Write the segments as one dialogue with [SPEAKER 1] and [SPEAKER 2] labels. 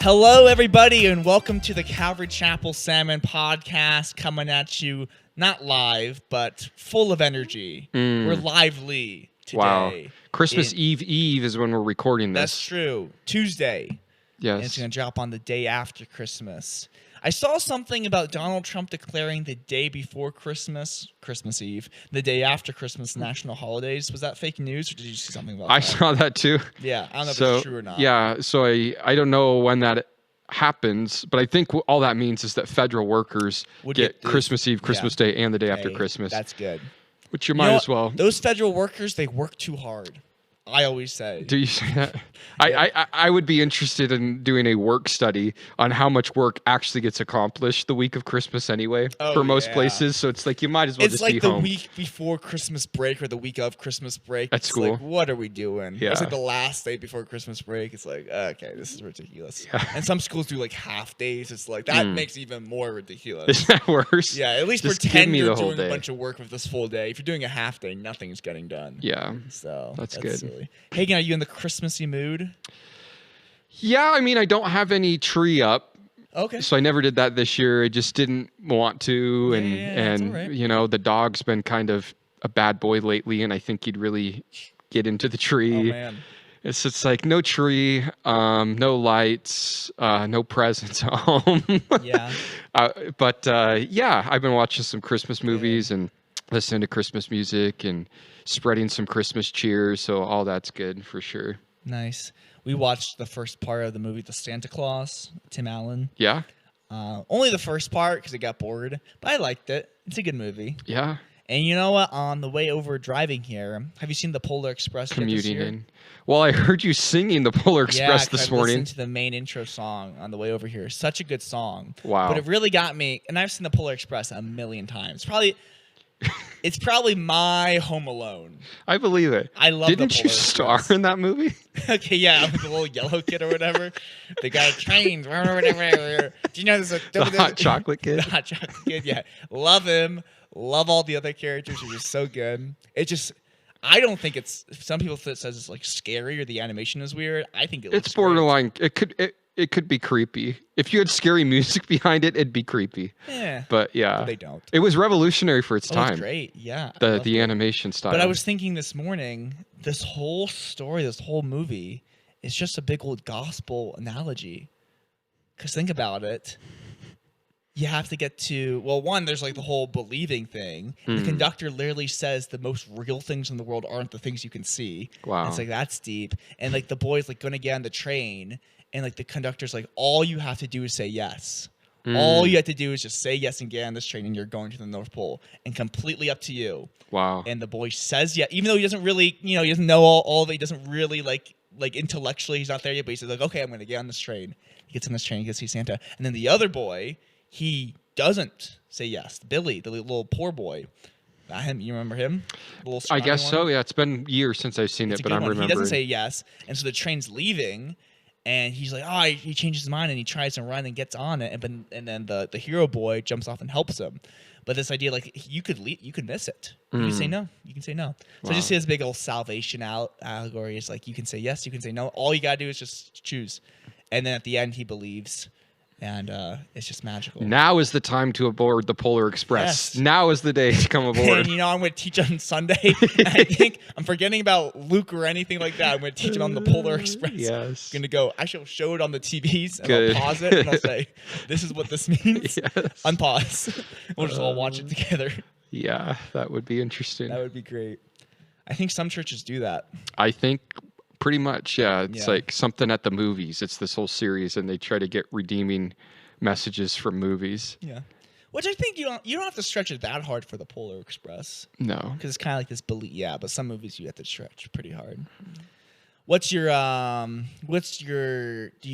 [SPEAKER 1] Hello, everybody, and welcome to the Calvary Chapel Salmon podcast, coming at you not live, but full of energy. We're lively today.
[SPEAKER 2] Wow. Christmas Eve is when we're recording this.
[SPEAKER 1] That's true. Tuesday.
[SPEAKER 2] Yes.
[SPEAKER 1] And it's going to drop on the day after Christmas. I saw something about Donald Trump declaring the day before Christmas Eve, the day after Christmas, national holidays. Was that fake news, or did you see something about that?
[SPEAKER 2] I saw that too.
[SPEAKER 1] Yeah, I don't know if it's true or not.
[SPEAKER 2] Yeah, so I don't know when that happens, but I think all that means is that federal workers get Christmas Eve, Christmas Day, and the day after Christmas.
[SPEAKER 1] That's good.
[SPEAKER 2] Which you might as well.
[SPEAKER 1] Those federal workers, they work too hard. I always say.
[SPEAKER 2] Do you say that? I would be interested in doing a work study on how much work actually gets accomplished the week of Christmas anyway for most places. So it's like you might as well just be home.
[SPEAKER 1] It's like the week before Christmas break or the week of Christmas break.
[SPEAKER 2] At school.
[SPEAKER 1] Like, what are we doing?
[SPEAKER 2] Yeah.
[SPEAKER 1] It's like the last day before Christmas break. It's like, okay, this is ridiculous.
[SPEAKER 2] Yeah.
[SPEAKER 1] And some schools do like half days. It's like, that makes it even more ridiculous.
[SPEAKER 2] Is that worse?
[SPEAKER 1] Yeah, at least
[SPEAKER 2] just
[SPEAKER 1] pretend you're doing a bunch of work with this full day. If you're doing a half day, nothing's getting done.
[SPEAKER 2] Yeah.
[SPEAKER 1] So
[SPEAKER 2] that's good.
[SPEAKER 1] Silly. Hagen, are you in the Christmassy mood?
[SPEAKER 2] Yeah, I mean, I don't have any tree up.
[SPEAKER 1] Okay.
[SPEAKER 2] So I never did that this year. I just didn't want to. And
[SPEAKER 1] right.
[SPEAKER 2] You know, the dog's been kind of a bad boy lately, and I think he'd really get into the tree.
[SPEAKER 1] Oh, man.
[SPEAKER 2] It's like no tree, no lights, no presents at home.
[SPEAKER 1] Yeah.
[SPEAKER 2] Yeah, I've been watching some Christmas movies and listening to Christmas music and spreading some Christmas cheer. So all that's good for sure.
[SPEAKER 1] Nice. We watched the first part of the movie, The Santa Claus, Tim Allen.
[SPEAKER 2] Yeah.
[SPEAKER 1] Only the first part because it got bored, but I liked it. It's a good movie.
[SPEAKER 2] Yeah.
[SPEAKER 1] And you know what? On the way over driving here, have you seen the Polar Express?
[SPEAKER 2] Commuting in. Well, I heard you singing the Polar Express this morning.
[SPEAKER 1] I listened to the main intro song on the way over here. Such a good song.
[SPEAKER 2] Wow.
[SPEAKER 1] But it really got me, and I've seen the Polar Express a million times. It's probably my Home Alone.
[SPEAKER 2] I believe it.
[SPEAKER 1] I love
[SPEAKER 2] Didn't
[SPEAKER 1] the Polar
[SPEAKER 2] you star
[SPEAKER 1] Express.
[SPEAKER 2] in that movie?
[SPEAKER 1] Okay, yeah, I'm the little yellow kid or whatever. The guy trained. Do you know there's
[SPEAKER 2] the hot chocolate kid?
[SPEAKER 1] The hot chocolate kid, yeah. Love him. Love all the other characters. Are just so good. I don't think it's. Some people says it's like scary or the animation is weird. I think it's
[SPEAKER 2] borderline. Great. It could be creepy. If you had scary music behind it, it'd be creepy.
[SPEAKER 1] Yeah.
[SPEAKER 2] But yeah.
[SPEAKER 1] But they don't.
[SPEAKER 2] It was revolutionary for its time.
[SPEAKER 1] It's great. Yeah.
[SPEAKER 2] The animation style.
[SPEAKER 1] But I was thinking this morning, this whole story, this whole movie is just a big old gospel analogy. Because think about it. You have to get to, well, one, there's like the whole believing thing. The conductor literally says the most real things in the world aren't the things you can see.
[SPEAKER 2] Wow.
[SPEAKER 1] And it's like, that's deep. And like the boy's like going to get on the train. And like the conductor's like, all you have to do is say yes. All you have to do is just say yes and get on this train and you're going to the North Pole. And completely up to you.
[SPEAKER 2] Wow.
[SPEAKER 1] And the boy says yes, even though he doesn't really, he doesn't know all of it. He doesn't really like intellectually, he's not there yet. But he's like, okay, I'm going to get on this train. He gets on this train, he gets to see Santa. And then the other boy, he doesn't say yes. Billy, the little poor boy. Not him. You remember him?
[SPEAKER 2] I guess so. Yeah, it's been years since I've seen it, but I'm remembering.
[SPEAKER 1] He doesn't say yes, and so the train's leaving, and he's like, he changes his mind and he tries to run and gets on it, and then the hero boy jumps off and helps him. But this idea, like you could miss it. You can say no. You can say no. So I just see this big old salvation allegory. It's like you can say yes, you can say no. All you gotta do is just choose, and then at the end he believes. And it's just magical.
[SPEAKER 2] Now is the time to aboard the Polar Express. Yes. Now is the day to come aboard.
[SPEAKER 1] And I'm going to teach on Sunday. I think I'm forgetting about Luke or anything like that. I'm going to teach him on the Polar Express.
[SPEAKER 2] Yes.
[SPEAKER 1] I'm going to go. I shall show it on the TVs and I'll pause it and I'll say, "This is what this means."
[SPEAKER 2] Yes.
[SPEAKER 1] Unpause. We'll just all watch it together.
[SPEAKER 2] Yeah, that would be interesting.
[SPEAKER 1] That would be great. I think some churches do that.
[SPEAKER 2] I think. Pretty much, yeah. It's like something at the movies. It's this whole series, and they try to get redeeming messages from movies.
[SPEAKER 1] Yeah, which I think you don't have to stretch it that hard for the Polar Express.
[SPEAKER 2] No,
[SPEAKER 1] because it's kind of like this belief. Yeah, but some movies you have to stretch pretty hard. Do you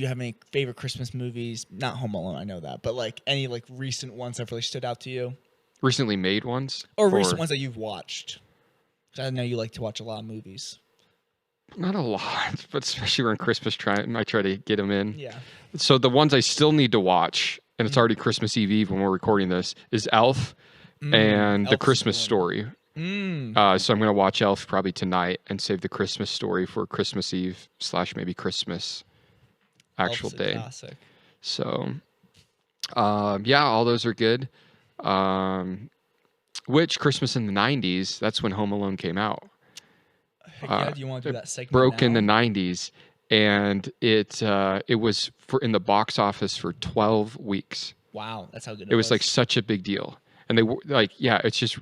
[SPEAKER 1] have any favorite Christmas movies? Not Home Alone, I know that, but like any like recent ones that really stood out to you?
[SPEAKER 2] Recently made ones,
[SPEAKER 1] or recent ones that you've watched? Because I know you like to watch a lot of movies.
[SPEAKER 2] Not a lot, but especially around Christmas time, I try to get them in.
[SPEAKER 1] Yeah.
[SPEAKER 2] So the ones I still need to watch, and it's already Christmas Eve when we're recording this, is Elf and The Christmas Story. So I'm going to watch Elf probably tonight and save The Christmas Story for Christmas Eve / maybe Christmas. actual
[SPEAKER 1] Elf's a
[SPEAKER 2] day.
[SPEAKER 1] classic.
[SPEAKER 2] So, yeah, all those are good. Which Christmas in the 90s, that's when Home Alone came out.
[SPEAKER 1] Heck yeah, do you want to do that segment
[SPEAKER 2] Broke
[SPEAKER 1] now?
[SPEAKER 2] in the 90s, and it was in the box office for 12 weeks.
[SPEAKER 1] Wow, that's how good
[SPEAKER 2] It was like such a big deal. And they were like, yeah, it's just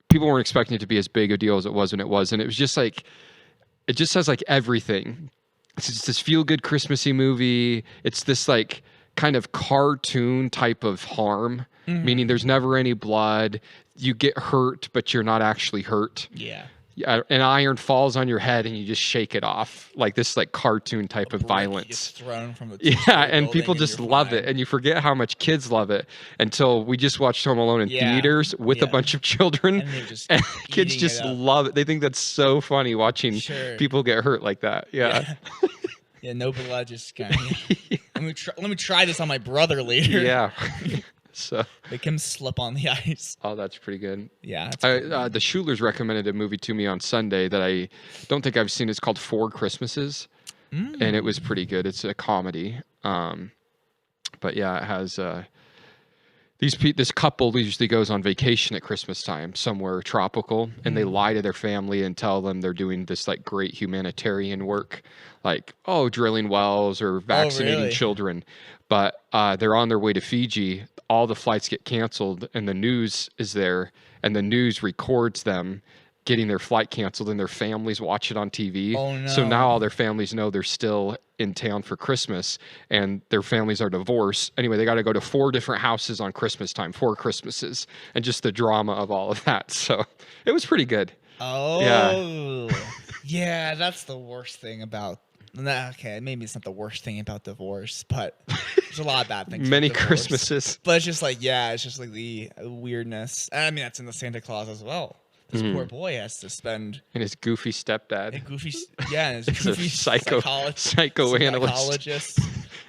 [SPEAKER 2] people weren't expecting it to be as big a deal as it was, and it was. And it was just like, it just has like everything. It's just this feel good Christmassy movie. It's this like kind of cartoon type of harm, meaning there's never any blood. You get hurt, but you're not actually hurt.
[SPEAKER 1] Yeah.
[SPEAKER 2] An iron falls on your head and you just shake it off, like this like cartoon type of violence.
[SPEAKER 1] Gets thrown from the
[SPEAKER 2] and people just love it, and you forget how much kids love it until we just watched Home Alone in theaters with a bunch of children, and kids just love it. They think that's so funny watching people get hurt like that. Yeah,
[SPEAKER 1] no blood, just kind of. Let me try this on my brother later.
[SPEAKER 2] Yeah. So
[SPEAKER 1] make him slip on the ice.
[SPEAKER 2] Oh, that's pretty good.
[SPEAKER 1] Yeah.
[SPEAKER 2] The Schulers recommended a movie to me on Sunday that I don't think I've seen. It's called Four Christmases, and it was pretty good. It's a comedy. But yeah, it has this couple usually goes on vacation at Christmas time somewhere tropical, and they lie to their family and tell them they're doing this like great humanitarian work, like drilling wells or vaccinating children. But they're on their way to Fiji. All the flights get canceled, and the news is there, and the news records them getting their flight canceled, and their families watch it on TV.
[SPEAKER 1] Oh, no.
[SPEAKER 2] So now all their families know they're still in town for Christmas, and their families are divorced. Anyway, they got to go to 4 different houses on Christmas time, 4 Christmases, and just the drama of all of that. So it was pretty good.
[SPEAKER 1] Oh,
[SPEAKER 2] yeah,
[SPEAKER 1] yeah, that's the worst thing about. Okay, maybe it's not the worst thing about divorce, but there's a lot of bad things.
[SPEAKER 2] Many Christmases.
[SPEAKER 1] But it's just like, it's just like the weirdness. I mean, that's in the Santa Claus as well. This poor boy has to spend.
[SPEAKER 2] And his goofy stepdad.
[SPEAKER 1] And his goofy
[SPEAKER 2] psychoanalyst.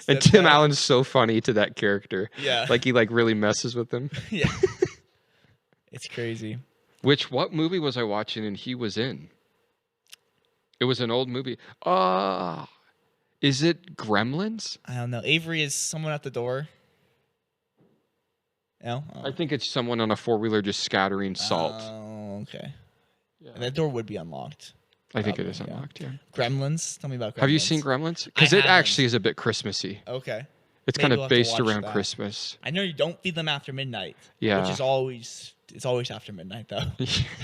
[SPEAKER 2] And Tim Allen's so funny to that character.
[SPEAKER 1] Yeah.
[SPEAKER 2] Like he like really messes with him.
[SPEAKER 1] Yeah. It's crazy.
[SPEAKER 2] What movie was I watching and he was in? It was an old movie. Is it Gremlins?
[SPEAKER 1] I don't know. Avery is someone at the door. No?
[SPEAKER 2] I think it's someone on a 4-wheeler just scattering salt.
[SPEAKER 1] Oh, okay. Yeah. And that door would be unlocked.
[SPEAKER 2] I think it is unlocked, yeah.
[SPEAKER 1] Gremlins? Tell me about Gremlins.
[SPEAKER 2] Have you seen Gremlins? Because it actually is a bit Christmassy.
[SPEAKER 1] Okay.
[SPEAKER 2] It's kind of based around Christmas.
[SPEAKER 1] I know you don't feed them after midnight.
[SPEAKER 2] Yeah.
[SPEAKER 1] Which is always after midnight though.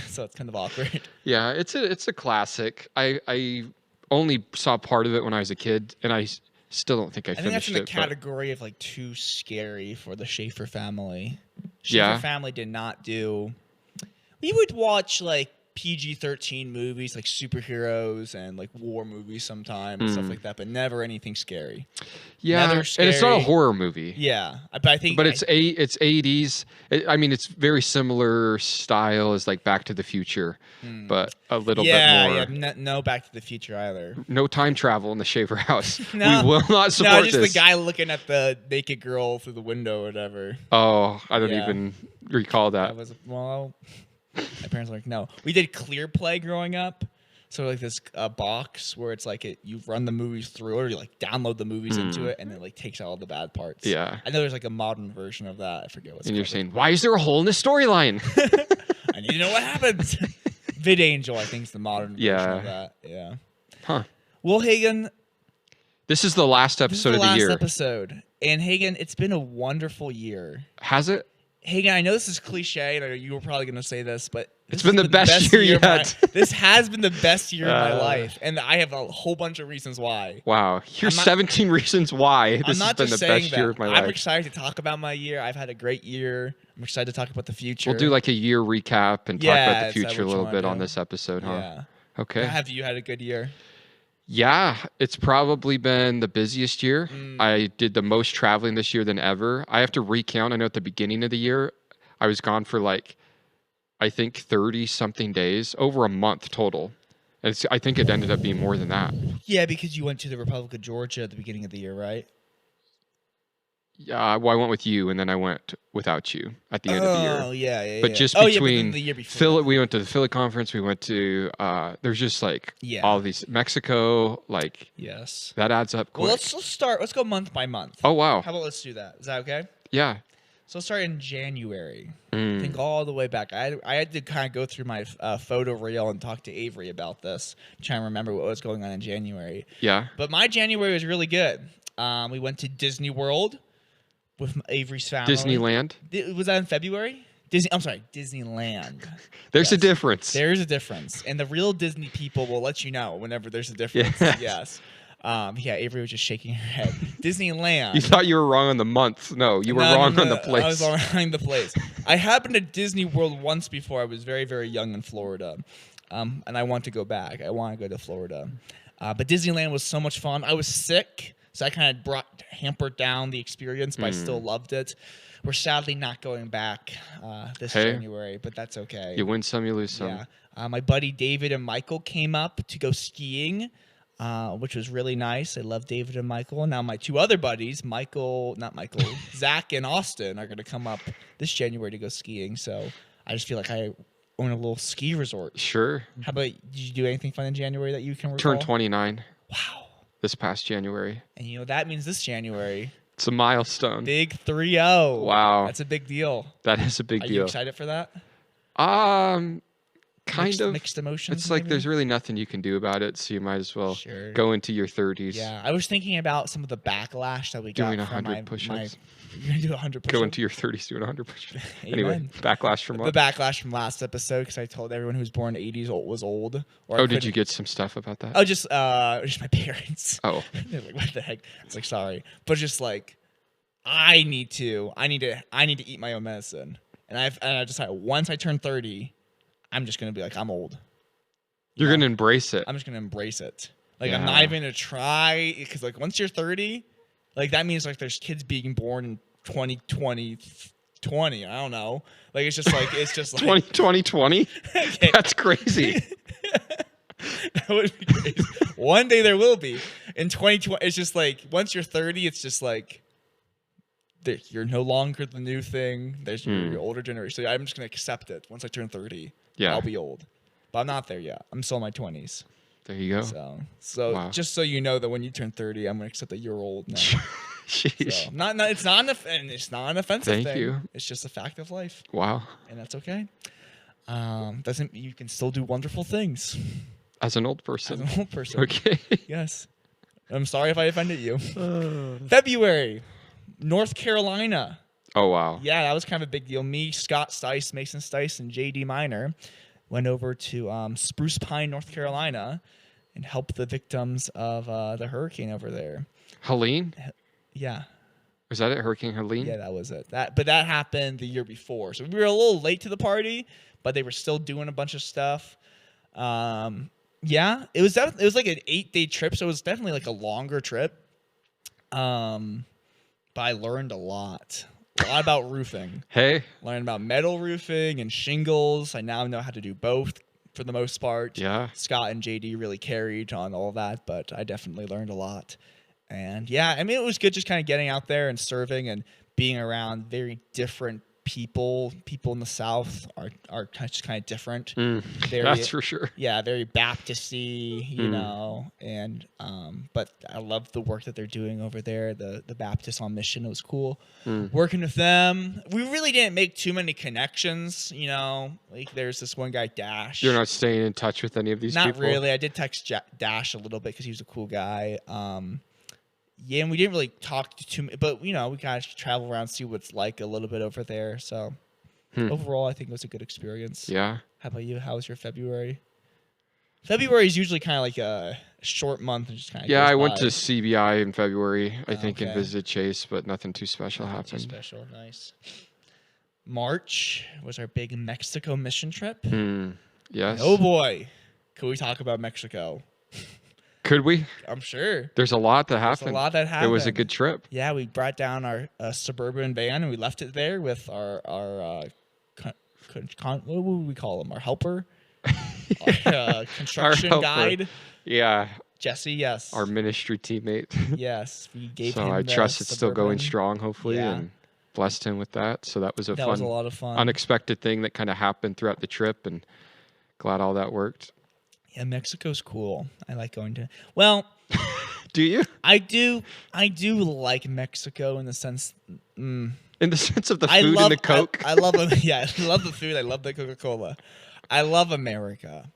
[SPEAKER 1] So it's kind of awkward.
[SPEAKER 2] Yeah, it's a classic. I only saw part of it when I was a kid, and I still don't think I finished it.
[SPEAKER 1] I think that's in the category of like too scary for the Schaefer family. Schaefer family did not do. We would watch like PG-13 movies, like superheroes and like war movies sometimes, and stuff like that, but never anything scary.
[SPEAKER 2] Yeah, and it's not a horror movie.
[SPEAKER 1] Yeah, but I think.
[SPEAKER 2] But it's 80s. I mean, it's very similar style as like Back to the Future, but a little bit more.
[SPEAKER 1] Yeah, no Back to the Future either.
[SPEAKER 2] No time travel in the Schaefer house.
[SPEAKER 1] No,
[SPEAKER 2] we will not support
[SPEAKER 1] this. No, just the guy looking at the naked girl through the window or whatever.
[SPEAKER 2] Oh, I don't even recall that.
[SPEAKER 1] My parents were like, no. We did Clear Play growing up. So like this box where it's like you run the movies through it, or you like download the movies into it, and it like takes out all the bad parts.
[SPEAKER 2] Yeah.
[SPEAKER 1] I know there's like a modern version of that. I forget what's.
[SPEAKER 2] And you're saying, why is there a hole in the storyline?
[SPEAKER 1] I need to know what happens. VidAngel, I think, is the modern version of that. Yeah.
[SPEAKER 2] Huh.
[SPEAKER 1] Well, Hagen.
[SPEAKER 2] This is the last episode of the year.
[SPEAKER 1] Episode. And Hagen, it's been a wonderful year.
[SPEAKER 2] Has it?
[SPEAKER 1] Hagen, I know this is cliche, and you were probably going to say this, but
[SPEAKER 2] it's been the best year yet.
[SPEAKER 1] This has been the best year of my life, and I have a whole bunch of reasons why.
[SPEAKER 2] Wow. Here's 17 reasons why this has been the best year of my life.
[SPEAKER 1] I'm excited to talk about my year. I've had a great year. I'm excited to talk about the future.
[SPEAKER 2] We'll do like a year recap and talk about the future a little bit on this episode, huh?
[SPEAKER 1] Yeah.
[SPEAKER 2] Okay.
[SPEAKER 1] Have you had a good year?
[SPEAKER 2] Yeah, it's probably been the busiest year. I did the most traveling this year than ever. I have to recount. I know at the beginning of the year, I was gone for like, I think 30 something days, over a month total. And I think it ended up being more than that.
[SPEAKER 1] Yeah, because you went to the Republic of Georgia at the beginning of the year, right?
[SPEAKER 2] Yeah, well, I went with you, and then I went without you at the end of the year.
[SPEAKER 1] Oh yeah, yeah,
[SPEAKER 2] But
[SPEAKER 1] yeah.
[SPEAKER 2] just
[SPEAKER 1] Oh yeah, but then
[SPEAKER 2] between
[SPEAKER 1] the year before.
[SPEAKER 2] Philly, we went to the Philly conference. We went to there's just like
[SPEAKER 1] Yeah.
[SPEAKER 2] all these Mexico, like
[SPEAKER 1] Yes.
[SPEAKER 2] that adds up quick.
[SPEAKER 1] Well, let's start. Let's go month by month.
[SPEAKER 2] Oh wow,
[SPEAKER 1] How about let's do that? Is that okay?
[SPEAKER 2] yeah.
[SPEAKER 1] So let's start in January. I
[SPEAKER 2] Mm.
[SPEAKER 1] think all the way back. I had to kind of go through my photo reel and talk to Avery about this, trying to remember what was going on in January.
[SPEAKER 2] Yeah.
[SPEAKER 1] But my January was really good. We went to Disney World with Avery's family.
[SPEAKER 2] Disneyland.
[SPEAKER 1] Was that in February? I'm sorry, Disneyland.
[SPEAKER 2] There's a
[SPEAKER 1] Yes.
[SPEAKER 2] difference.
[SPEAKER 1] There's a difference, and the real Disney people will let you know whenever there's a difference.
[SPEAKER 2] Yes.
[SPEAKER 1] Yes. Yeah, Avery was just shaking her head. Disneyland.
[SPEAKER 2] You thought you were wrong on the month. No, you were
[SPEAKER 1] No,
[SPEAKER 2] wrong
[SPEAKER 1] no,
[SPEAKER 2] on the
[SPEAKER 1] no,
[SPEAKER 2] place.
[SPEAKER 1] I was wrong on the place. I happened to Disney World once before. I was very, very young in Florida, and I want to go back. I want to go to Florida, but Disneyland was so much fun. I was sick, so I kind of hampered down the experience, but I still loved it. We're sadly not going back this January, but that's okay.
[SPEAKER 2] You win some, you lose some.
[SPEAKER 1] Yeah. My buddy David and Michael came up to go skiing, which was really nice. I love David and Michael. Now my two other buddies, Zach and Austin, are going to come up this January to go skiing. So I just feel like I own a little ski resort.
[SPEAKER 2] Sure.
[SPEAKER 1] How about, did you do anything fun in January that you can recall?
[SPEAKER 2] Turned 29
[SPEAKER 1] Wow.
[SPEAKER 2] this past January.
[SPEAKER 1] And you know, that means this January,
[SPEAKER 2] It's a milestone.
[SPEAKER 1] big 3-0.
[SPEAKER 2] Wow.
[SPEAKER 1] That's a big deal.
[SPEAKER 2] That is a big
[SPEAKER 1] Are
[SPEAKER 2] deal.
[SPEAKER 1] you excited for that?
[SPEAKER 2] Kind of.
[SPEAKER 1] Mixed emotions.
[SPEAKER 2] It's like
[SPEAKER 1] maybe?
[SPEAKER 2] there's really nothing you can do about it, so you might as well
[SPEAKER 1] Sure.
[SPEAKER 2] go into your 30s.
[SPEAKER 1] Yeah, I was thinking about some of the backlash that we
[SPEAKER 2] Doing
[SPEAKER 1] got from
[SPEAKER 2] 100 push-ups.
[SPEAKER 1] You're gonna do 100 push-ups.
[SPEAKER 2] Go into your 30s doing 100 push-ups. Anyway,
[SPEAKER 1] Amen.
[SPEAKER 2] backlash from
[SPEAKER 1] The
[SPEAKER 2] what?
[SPEAKER 1] backlash from last episode because I told everyone who was born in the 80s was old. Or I
[SPEAKER 2] Oh, did
[SPEAKER 1] couldn't-
[SPEAKER 2] you get some stuff about that?
[SPEAKER 1] Oh, just my parents.
[SPEAKER 2] Oh,
[SPEAKER 1] They're like, what the heck? It's like, sorry, but just like, I need to eat my own medicine, and I decided once I turn 30, I'm just gonna be like, I'm old.
[SPEAKER 2] you're
[SPEAKER 1] No.
[SPEAKER 2] going to embrace it.
[SPEAKER 1] I'm just gonna embrace it. Like I'm
[SPEAKER 2] Yeah.
[SPEAKER 1] not even gonna try because like once you're 30, like that means like there's kids being born in 2020. I don't know. Like it's just like
[SPEAKER 2] 2020?
[SPEAKER 1] Okay.
[SPEAKER 2] That's crazy.
[SPEAKER 1] That would be crazy. One day there will be. In 2020, it's just like once you're 30, it's just like you're no longer the new thing. There's your older generation. So I'm just gonna accept it. Once I turn 30,
[SPEAKER 2] Yeah.
[SPEAKER 1] I'll be old. But I'm not there yet. I'm still in my 20s.
[SPEAKER 2] There you go.
[SPEAKER 1] So
[SPEAKER 2] Wow.
[SPEAKER 1] just so you know that when you turn 30, I'm gonna accept that you're old now.
[SPEAKER 2] Sheesh.
[SPEAKER 1] So, it's not an offensive
[SPEAKER 2] Thank
[SPEAKER 1] thing.
[SPEAKER 2] you.
[SPEAKER 1] It's just a fact of life,
[SPEAKER 2] Wow.
[SPEAKER 1] and that's okay. Doesn't you can still do wonderful things
[SPEAKER 2] As an old
[SPEAKER 1] as
[SPEAKER 2] person.
[SPEAKER 1] an old person.
[SPEAKER 2] Okay.
[SPEAKER 1] Yes. I'm sorry if I offended you. February, North Carolina.
[SPEAKER 2] Oh, wow.
[SPEAKER 1] Yeah, that was kind of a big deal. Me, Scott Stice, Mason Stice, and J.D. Minor went over to Spruce Pine, North Carolina, and helped the victims of the hurricane over there.
[SPEAKER 2] Helene?
[SPEAKER 1] Yeah.
[SPEAKER 2] Was that it? Hurricane Helene?
[SPEAKER 1] Yeah, that was it. But that happened the year before, so we were a little late to the party, but they were still doing a bunch of stuff. Yeah, it was like an 8-day trip, so it was definitely like a longer trip. But I learned a lot about roofing.
[SPEAKER 2] Hey.
[SPEAKER 1] Learned about metal roofing and shingles. I now know how to do both for the most part.
[SPEAKER 2] Yeah.
[SPEAKER 1] Scott and JD really carried on all that, but I definitely learned a lot. And yeah, I mean, it was good just kind of getting out there and serving and being around very different people. People in the South are just kind of different. Very,
[SPEAKER 2] That's for sure.
[SPEAKER 1] yeah, very Baptist-y, you know, and but I love the work that they're doing over there. The Baptists on Mission, it was cool working with them. We really didn't make too many connections, you know. Like there's this one guy, Dash.
[SPEAKER 2] You're not staying in touch with any of these
[SPEAKER 1] Not
[SPEAKER 2] people?
[SPEAKER 1] really. I did text Dash a little bit because he was a cool guy. Yeah, and we didn't really talk too much, but you know, we kind of travel around, see what it's like a little bit over there. So overall, I think it was a good experience.
[SPEAKER 2] Yeah.
[SPEAKER 1] How about you? How was your February? February is usually kind of like a short month and just kind of
[SPEAKER 2] Yeah, I went to CBI in February, I think, and
[SPEAKER 1] Okay.
[SPEAKER 2] visited Chase, but nothing too special
[SPEAKER 1] Too
[SPEAKER 2] happened.
[SPEAKER 1] special, nice. March was our big Mexico mission trip.
[SPEAKER 2] Yes.
[SPEAKER 1] Oh boy, could we talk about Mexico?
[SPEAKER 2] Could we?
[SPEAKER 1] I'm sure.
[SPEAKER 2] There's a lot that
[SPEAKER 1] There's
[SPEAKER 2] happened.
[SPEAKER 1] a lot that happened.
[SPEAKER 2] It was a good trip.
[SPEAKER 1] Yeah, we brought down our suburban van and we left it there with our what would we call him? Our helper, our construction
[SPEAKER 2] helper.
[SPEAKER 1] guide.
[SPEAKER 2] Yeah.
[SPEAKER 1] Jesse, yes.
[SPEAKER 2] our ministry teammate.
[SPEAKER 1] Yes, we gave
[SPEAKER 2] So
[SPEAKER 1] him
[SPEAKER 2] I
[SPEAKER 1] the
[SPEAKER 2] trust it's still going
[SPEAKER 1] Suburban.
[SPEAKER 2] strong, hopefully,
[SPEAKER 1] Yeah.
[SPEAKER 2] and blessed him with that. So that was a
[SPEAKER 1] That was a
[SPEAKER 2] fun,
[SPEAKER 1] lot of fun.
[SPEAKER 2] unexpected thing that kind of happened throughout the trip, and glad all that worked.
[SPEAKER 1] Yeah, Mexico's cool. I like going to. Well,
[SPEAKER 2] Do you?
[SPEAKER 1] I do like Mexico in the sense.
[SPEAKER 2] In the sense of the
[SPEAKER 1] I
[SPEAKER 2] food
[SPEAKER 1] love
[SPEAKER 2] and the Coke?
[SPEAKER 1] I love yeah, I love the food. I love the Coca-Cola. I love America.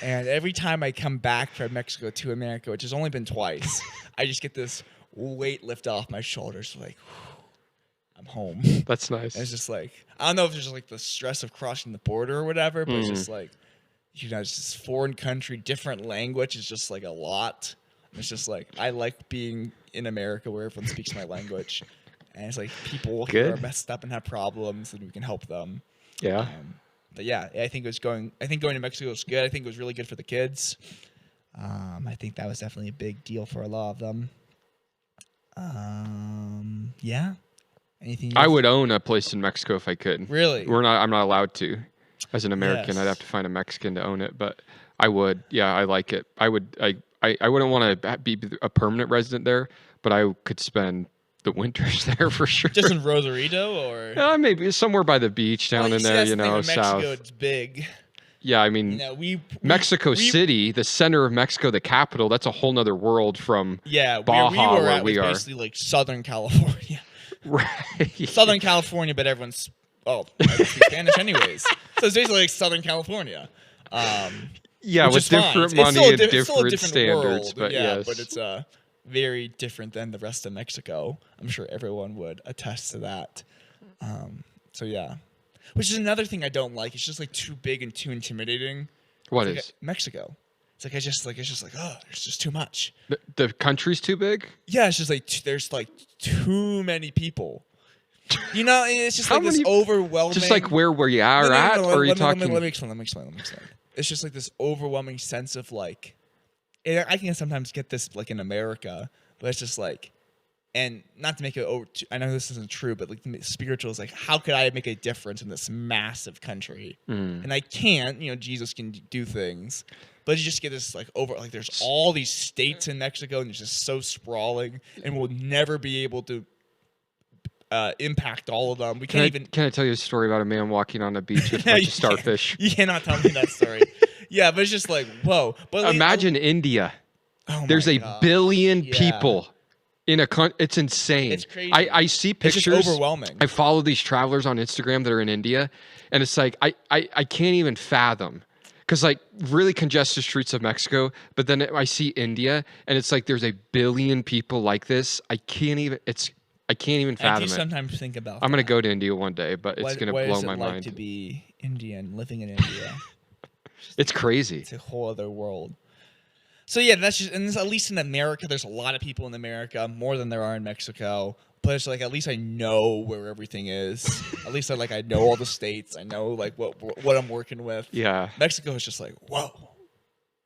[SPEAKER 1] And every time I come back from Mexico to America, which has only been twice, I just get this weight lift off my shoulders. Like, whew, I'm home.
[SPEAKER 2] That's nice.
[SPEAKER 1] And it's just like, I don't know if there's like the stress of crossing the border or whatever, but it's just like, you know, it's just foreign country, different language is just like a lot. And it's just like, I like being in America where everyone speaks my language. And it's like people here are messed up and have problems and we can help them.
[SPEAKER 2] Yeah.
[SPEAKER 1] But yeah, I think going to Mexico was good. I think it was really good for the kids. I think that was definitely a big deal for a lot of them. Yeah. Anything
[SPEAKER 2] I would own a place in Mexico if I could.
[SPEAKER 1] Really?
[SPEAKER 2] I'm not allowed to. As an American,
[SPEAKER 1] Yes.
[SPEAKER 2] I'd have to find a Mexican to own it, but I would. Yeah, I like it. I wouldn't want to be a permanent resident there, but I could spend the winters there for sure.
[SPEAKER 1] just in Rosarito or
[SPEAKER 2] Maybe somewhere by the beach down in there,
[SPEAKER 1] that's the thing with
[SPEAKER 2] south.
[SPEAKER 1] Mexico, it's big.
[SPEAKER 2] Yeah, I mean, Mexico City, the center of Mexico, the capital, that's a whole nother world from Baja, where we are.
[SPEAKER 1] Basically like Southern California.
[SPEAKER 2] Right.
[SPEAKER 1] Southern California, but everyone's everyone speaks Spanish anyways. So it's basically like Southern California.
[SPEAKER 2] Yeah,
[SPEAKER 1] which
[SPEAKER 2] with
[SPEAKER 1] is fine.
[SPEAKER 2] different
[SPEAKER 1] It's
[SPEAKER 2] money
[SPEAKER 1] still a
[SPEAKER 2] and
[SPEAKER 1] it's still a
[SPEAKER 2] different standards,
[SPEAKER 1] world,
[SPEAKER 2] but
[SPEAKER 1] yeah,
[SPEAKER 2] yes.
[SPEAKER 1] but it's very different than the rest of Mexico. I'm sure everyone would attest to that. So yeah, which is another thing I don't like. It's just like too big and too intimidating.
[SPEAKER 2] What
[SPEAKER 1] Like,
[SPEAKER 2] is?
[SPEAKER 1] Mexico? It's just like there's just too much.
[SPEAKER 2] The country's too big?
[SPEAKER 1] Yeah, it's just like there's like too many people. You know, it's just
[SPEAKER 2] How
[SPEAKER 1] like this
[SPEAKER 2] many-
[SPEAKER 1] overwhelming.
[SPEAKER 2] Just like where you are
[SPEAKER 1] No, no, no,
[SPEAKER 2] at,
[SPEAKER 1] no,
[SPEAKER 2] or are you
[SPEAKER 1] let me-
[SPEAKER 2] talking?
[SPEAKER 1] Let me explain. It's just like this overwhelming sense of like, and I can sometimes get this like in America, but it's just like, and not to make it over. I know this isn't true, but like spiritual is like, how could I make a difference in this massive country? And I can't. You know, Jesus can do things, but you just get this like there's all these states in Mexico, and it's just so sprawling, and we'll never be able to impact all of them. We can't even.
[SPEAKER 2] Can I tell you a story about a man walking on a beach with a bunch of starfish?
[SPEAKER 1] You cannot tell me that story. Yeah, but it's just like, whoa. But
[SPEAKER 2] Imagine India.
[SPEAKER 1] oh my
[SPEAKER 2] There's a
[SPEAKER 1] gosh.
[SPEAKER 2] billion
[SPEAKER 1] Yeah.
[SPEAKER 2] people in a country. It's insane.
[SPEAKER 1] It's crazy.
[SPEAKER 2] I see
[SPEAKER 1] It's
[SPEAKER 2] pictures.
[SPEAKER 1] just overwhelming.
[SPEAKER 2] I follow these travelers on Instagram that are in India, and it's like I can't even fathom. Because like really congested streets of Mexico, but then I see India, and it's like there's a billion people like this. I can't even fathom
[SPEAKER 1] I do
[SPEAKER 2] it.
[SPEAKER 1] sometimes think about.
[SPEAKER 2] I'm gonna go to India one day, but it's
[SPEAKER 1] what,
[SPEAKER 2] gonna
[SPEAKER 1] what
[SPEAKER 2] blow
[SPEAKER 1] is it
[SPEAKER 2] my
[SPEAKER 1] like
[SPEAKER 2] mind.
[SPEAKER 1] to be Indian, living in India.
[SPEAKER 2] It's crazy.
[SPEAKER 1] It's a whole other world. So yeah, that's just, and at least in America, there's a lot of people in America, more than there are in Mexico. But it's like at least I know where everything is. At least I know all the states. I know like what I'm working with.
[SPEAKER 2] Yeah,
[SPEAKER 1] Mexico is just like whoa.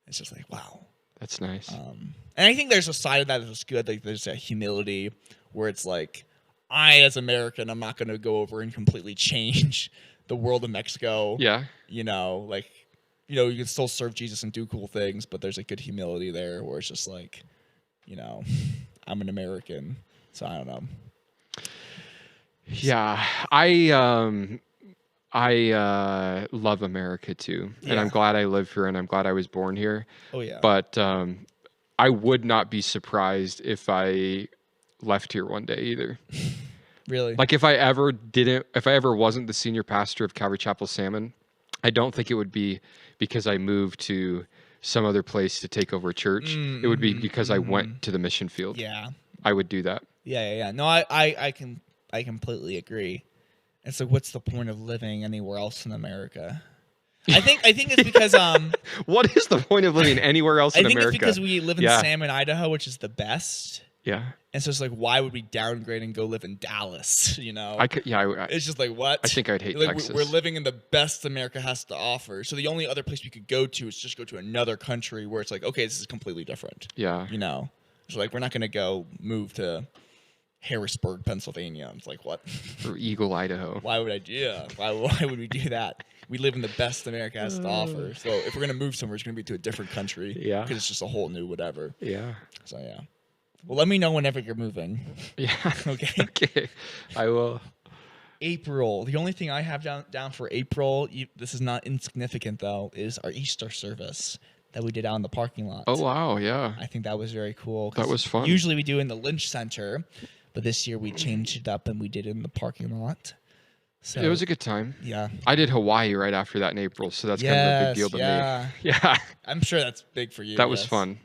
[SPEAKER 1] It's just like wow.
[SPEAKER 2] that's nice.
[SPEAKER 1] And I think there's a side of that that's good. Like there's a humility where it's like, as American, I'm not going to go over and completely change the world of Mexico.
[SPEAKER 2] Yeah.
[SPEAKER 1] You know, you can still serve Jesus and do cool things, but there's a good humility there where it's just like, I'm an American, so I don't know.
[SPEAKER 2] Yeah, I love America too, and I'm
[SPEAKER 1] Yeah.
[SPEAKER 2] glad I live here, and I'm glad I was born here.
[SPEAKER 1] Oh yeah.
[SPEAKER 2] But I would not be surprised if I left here one day either.
[SPEAKER 1] Really?
[SPEAKER 2] Like if I ever wasn't the senior pastor of Calvary Chapel Salmon, I don't think it would be because I moved to some other place to take over a church. It would be because I went to the mission field.
[SPEAKER 1] Yeah.
[SPEAKER 2] I would do that.
[SPEAKER 1] Yeah. No, I completely agree. It's like, what's the point of living anywhere else in America? I think it's because
[SPEAKER 2] What is the point of living anywhere else in
[SPEAKER 1] I think
[SPEAKER 2] America?
[SPEAKER 1] it's because we live in
[SPEAKER 2] Yeah.
[SPEAKER 1] Salmon, Idaho, which is the best.
[SPEAKER 2] Yeah.
[SPEAKER 1] And so it's like, why would we downgrade and go live in Dallas?
[SPEAKER 2] I could. Yeah.
[SPEAKER 1] It's just like, what?
[SPEAKER 2] I think I'd hate
[SPEAKER 1] like,
[SPEAKER 2] Texas.
[SPEAKER 1] We're living in the best America has to offer. So the only other place we could go to is just go to another country where it's like, okay, this is completely different.
[SPEAKER 2] Yeah.
[SPEAKER 1] So like, we're not going to go move to Harrisburg, Pennsylvania. It's like, what?
[SPEAKER 2] Or Eagle, Idaho.
[SPEAKER 1] Why would I do? Why would we do that? we live in the best America has to offer. So if we're gonna move somewhere, it's gonna be to a different country.
[SPEAKER 2] Yeah.
[SPEAKER 1] Because it's just a whole new whatever.
[SPEAKER 2] Yeah.
[SPEAKER 1] So yeah. Well, let me know whenever you're moving.
[SPEAKER 2] Yeah.
[SPEAKER 1] Okay.
[SPEAKER 2] Okay. I will.
[SPEAKER 1] April. The only thing I have down for April, this is not insignificant though, is our Easter service that we did out in the parking lot.
[SPEAKER 2] Oh wow, yeah.
[SPEAKER 1] I think that was very cool. 'Cause
[SPEAKER 2] That was fun.
[SPEAKER 1] Usually we do in the Lynch Center, but this year we changed it up and we did it in the parking lot. So
[SPEAKER 2] It was a good time.
[SPEAKER 1] yeah.
[SPEAKER 2] I did Hawaii right after that in April, so that's kind of a big deal to me. Yeah.
[SPEAKER 1] I'm sure that's big for you.
[SPEAKER 2] That was
[SPEAKER 1] yes.
[SPEAKER 2] fun.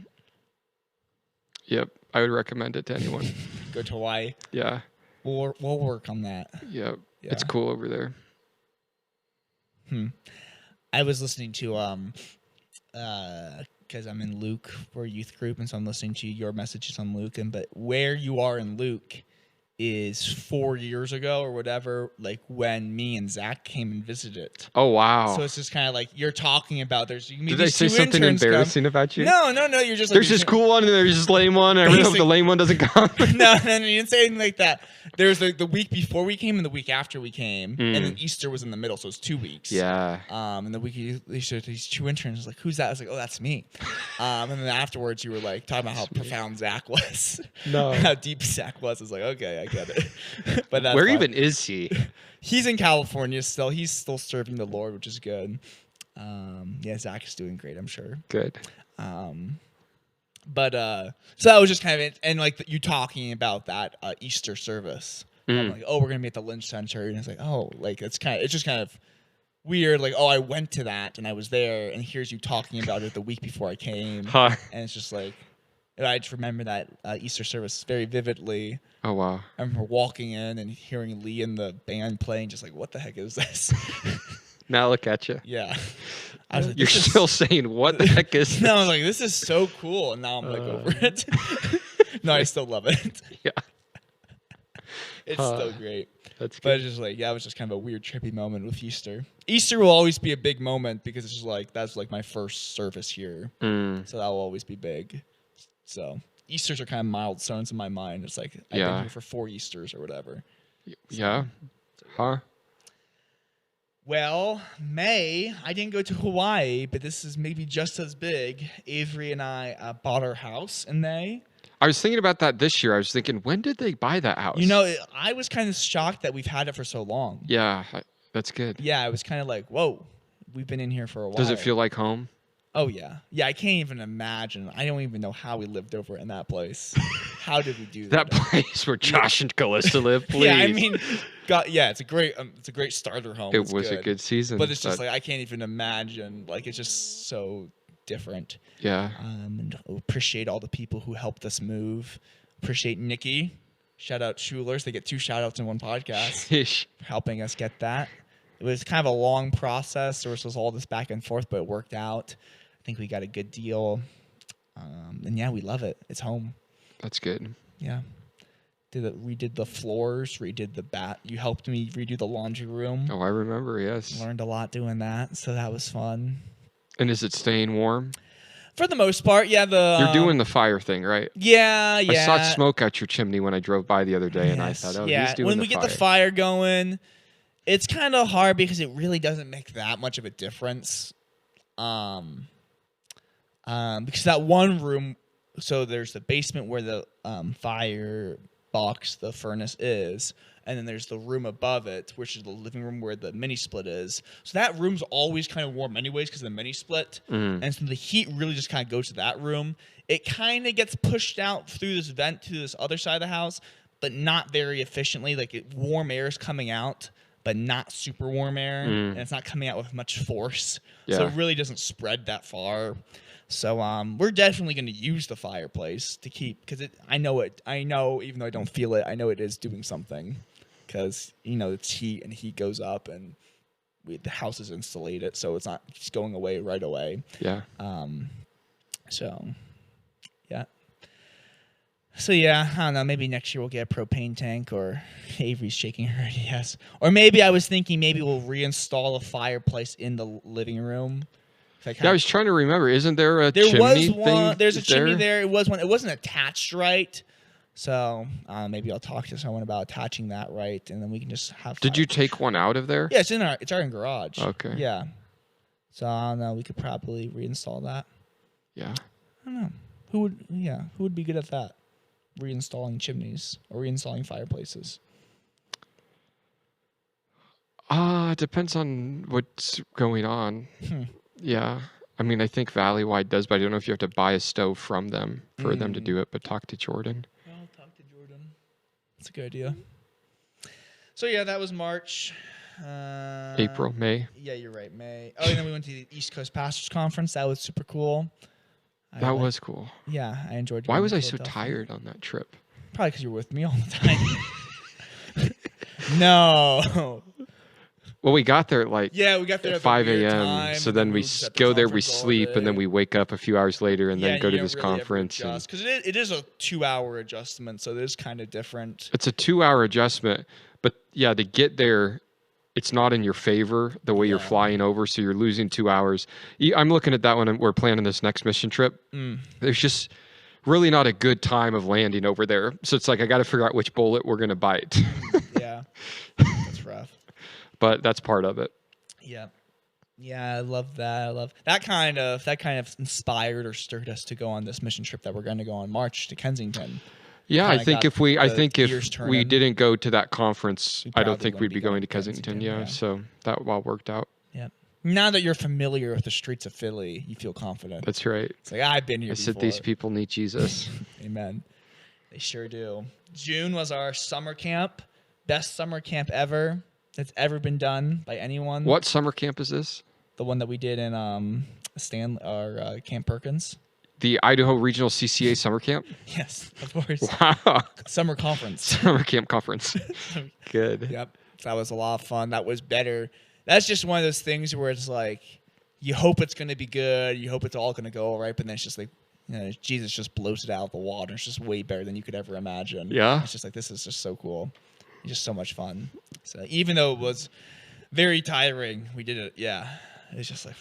[SPEAKER 2] Yep. I would recommend it to anyone.
[SPEAKER 1] Go to Hawaii.
[SPEAKER 2] Yeah.
[SPEAKER 1] We'll work on that.
[SPEAKER 2] Yep.
[SPEAKER 1] Yeah.
[SPEAKER 2] It's cool over there.
[SPEAKER 1] I was listening to because I'm in Luke, we're a youth group, and so I'm listening to your messages on Luke, but where you are in Luke is 4 years ago or whatever, like when me and Zach came and visited.
[SPEAKER 2] Oh wow.
[SPEAKER 1] So it's just kind of like you're talking about there's.
[SPEAKER 2] Did they say something embarrassing about you?
[SPEAKER 1] No. You're just like,
[SPEAKER 2] there's this cool one and there's this lame one. I really hope the lame one doesn't come.
[SPEAKER 1] No, you didn't say anything like that. There's the week before we came and the week after we came, and then Easter was in the middle, so it's 2 weeks.
[SPEAKER 2] Yeah.
[SPEAKER 1] And the week Easter, these two interns was like, "Who's that?" I was like, "Oh, that's me." And then afterwards, you were like talking about how profound Zach was.
[SPEAKER 2] No.
[SPEAKER 1] How deep Zach was. I was like, "Okay, I get it." But that's
[SPEAKER 2] Where
[SPEAKER 1] fine.
[SPEAKER 2] even is he?
[SPEAKER 1] He's in California still. He's still serving the Lord, which is good. Yeah, Zach is doing great, I'm sure.
[SPEAKER 2] Good.
[SPEAKER 1] But so that was just kind of it, and like you talking about that Easter service. I'm like, oh, we're gonna be at the Lynch Center, and it's like, oh, like it's just kind of weird. Like, oh, I went to that and I was there, and here's you talking about it the week before I came,
[SPEAKER 2] Huh.
[SPEAKER 1] and it's just like, and I just remember that Easter service very vividly.
[SPEAKER 2] Oh wow.
[SPEAKER 1] I remember walking in and hearing Lee and the band playing, just like, what the heck is this?
[SPEAKER 2] Now look at you.
[SPEAKER 1] Yeah. I was like,
[SPEAKER 2] You're still saying, what the heck is this?
[SPEAKER 1] No, I was like, this is so cool. And now I'm like over it. No, I still love it.
[SPEAKER 2] Yeah.
[SPEAKER 1] It's still great.
[SPEAKER 2] That's
[SPEAKER 1] But
[SPEAKER 2] good.
[SPEAKER 1] it's just like, yeah, it was just kind of a weird, trippy moment with Easter. Easter will always be a big moment because it's just like, that's like my first service here. So that will always be big. So Easters are kind of milestones in my mind. It's like, I've been here for 4 Easters or whatever.
[SPEAKER 2] Yeah. Huh?
[SPEAKER 1] Well, May, I didn't go to Hawaii, but this is maybe just as big. Avery and I bought our house in May.
[SPEAKER 2] I was thinking about that this year. I was thinking, when did they buy that house?
[SPEAKER 1] You know, I was kind of shocked that we've had it for so long.
[SPEAKER 2] Yeah, that's good.
[SPEAKER 1] Yeah, I was kind of like, whoa, we've been in here for a while.
[SPEAKER 2] Does it feel like home?
[SPEAKER 1] Oh, yeah. Yeah, I can't even imagine. I don't even know how we lived over in that place. How did we do that?
[SPEAKER 2] That place where Josh and Calista live, please.
[SPEAKER 1] Yeah, I mean, it's a great starter home.
[SPEAKER 2] It was a good season.
[SPEAKER 1] But it's just like, I can't even imagine. Like, it's just so different.
[SPEAKER 2] Yeah.
[SPEAKER 1] And appreciate all the people who helped us move. Appreciate Nikki. Shout out Schulers. They get 2 shout outs in one podcast.
[SPEAKER 2] Sheesh.
[SPEAKER 1] Helping us get that. It was kind of a long process. There was all this back and forth, but it worked out. I think we got a good deal. And yeah, we love it. It's home.
[SPEAKER 2] That's good.
[SPEAKER 1] Yeah. Redid the floors, redid the You helped me redo the laundry room.
[SPEAKER 2] Oh, I remember, yes.
[SPEAKER 1] Learned a lot doing that, so that was fun.
[SPEAKER 2] And is it staying warm?
[SPEAKER 1] For the most part, yeah.
[SPEAKER 2] You're doing the fire thing, right?
[SPEAKER 1] Yeah.
[SPEAKER 2] I saw smoke out your chimney when I drove by the other day, and I thought, oh, he's doing
[SPEAKER 1] when
[SPEAKER 2] the
[SPEAKER 1] we
[SPEAKER 2] fire.
[SPEAKER 1] get the fire going, it's kind of hard because it really doesn't make that much of a difference. Because that one room, so there's the basement where the fire box, the furnace is, and then there's the room above it, which is the living room where the mini split is. So that room's always kind of warm anyways because of the mini split. And so the heat really just kind of goes to that room. It kind of gets pushed out through this vent to this other side of the house, but not very efficiently. Like warm air is coming out, but not super warm air, and it's not coming out with much force.
[SPEAKER 2] Yeah.
[SPEAKER 1] So it really doesn't spread that far. So we're definitely going to use the fireplace to keep, because I know even though I don't feel it, I know it is doing something, because it's heat and heat goes up and the house is insulated, so it's not just going away right away.
[SPEAKER 2] Yeah.
[SPEAKER 1] So yeah, I don't know. Maybe next year we'll get a propane tank, or Avery's shaking her head yes. Or maybe I was thinking maybe we'll reinstall a fireplace in the living room.
[SPEAKER 2] I was trying to remember. Isn't there a
[SPEAKER 1] There
[SPEAKER 2] chimney
[SPEAKER 1] was one.
[SPEAKER 2] thing
[SPEAKER 1] There's a chimney
[SPEAKER 2] there?
[SPEAKER 1] there. It was one. It wasn't attached right, So maybe I'll talk to someone about attaching that right, and then we can just have.
[SPEAKER 2] Did you take one out of there?
[SPEAKER 1] Yeah, it's our garage.
[SPEAKER 2] Okay.
[SPEAKER 1] Yeah. So I don't know. We could probably reinstall that.
[SPEAKER 2] Yeah.
[SPEAKER 1] I don't know. Who would be good at that? Reinstalling chimneys or reinstalling fireplaces.
[SPEAKER 2] It depends on what's going on. Yeah. I mean, I think Valleywide does, but I don't know if you have to buy a stove from them for them to do it, but talk to Jordan.
[SPEAKER 1] I'll talk to Jordan. That's a good idea. So, yeah, that was March.
[SPEAKER 2] April, May.
[SPEAKER 1] Yeah, you're right, May. Oh, and then we went to the East Coast Pastors Conference. That was super cool.
[SPEAKER 2] That was cool.
[SPEAKER 1] Yeah, I enjoyed it.
[SPEAKER 2] Why was I so tired on that trip?
[SPEAKER 1] Probably because you were with me all the time. No.
[SPEAKER 2] Well, we got there at
[SPEAKER 1] we got there at
[SPEAKER 2] 5 a.m. So then we go there, we sleep, and then we wake up a few hours later and then go to this conference.
[SPEAKER 1] Because it is a 2-hour adjustment, so it is kind of different.
[SPEAKER 2] It's a 2-hour adjustment, but yeah, to get there, it's not in your favor the way you're flying over, so you're losing 2 hours. I'm looking at that when we're planning this next mission trip. There's just really not a good time of landing over there. So it's like I got to figure out which bullet we're going to bite.
[SPEAKER 1] Yeah, that's rough.
[SPEAKER 2] But that's part of it.
[SPEAKER 1] Yeah. Yeah, I love that. I love that kind of inspired or stirred us to go on this mission trip that we're going to go on March to Kensington.
[SPEAKER 2] Yeah, I think if we didn't go to that conference, I don't think we'd be going to Kensington. Yeah, so that all worked out.
[SPEAKER 1] Yeah. Now that you're familiar with the streets of Philly, you feel confident.
[SPEAKER 2] That's right.
[SPEAKER 1] It's like I've been here before.
[SPEAKER 2] I said these people need Jesus.
[SPEAKER 1] Amen. They sure do. June was our summer camp. Best summer camp ever that's ever been done by anyone.
[SPEAKER 2] What summer camp is this?
[SPEAKER 1] The one that we did in Camp Perkins.
[SPEAKER 2] The Idaho Regional CCA Summer Camp?
[SPEAKER 1] Yes, of course.
[SPEAKER 2] Wow.
[SPEAKER 1] Summer conference.
[SPEAKER 2] Summer camp conference. Good.
[SPEAKER 1] Yep. That was a lot of fun. That was better. That's just one of those things where it's like, you hope it's going to be good. You hope it's all going to go all right. But then it's just like, Jesus just blows it out of the water. It's just way better than you could ever imagine.
[SPEAKER 2] Yeah.
[SPEAKER 1] It's just like, this is just so cool. It's just so much fun. So even though it was very tiring, we did it. Yeah. It was just like,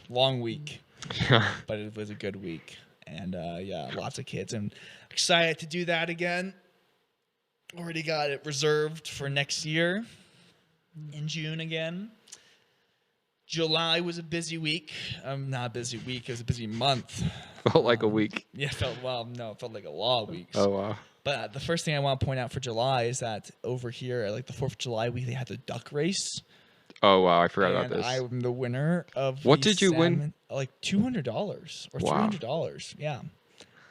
[SPEAKER 1] long week.
[SPEAKER 2] Yeah.
[SPEAKER 1] But it was a good week. And lots of kids. And excited to do that again. Already got it reserved for next year in June again. July was a busy week. Not a busy week. It was a busy month.
[SPEAKER 2] Felt like a week.
[SPEAKER 1] Yeah, it felt like a lot of weeks.
[SPEAKER 2] Oh, wow.
[SPEAKER 1] But the first thing I want to point out for July is that over here, like the 4th of July week, they had the duck race.
[SPEAKER 2] Oh, wow. I forgot about this.
[SPEAKER 1] I'm the winner of
[SPEAKER 2] What did you win?
[SPEAKER 1] Like $200 or $300. Yeah.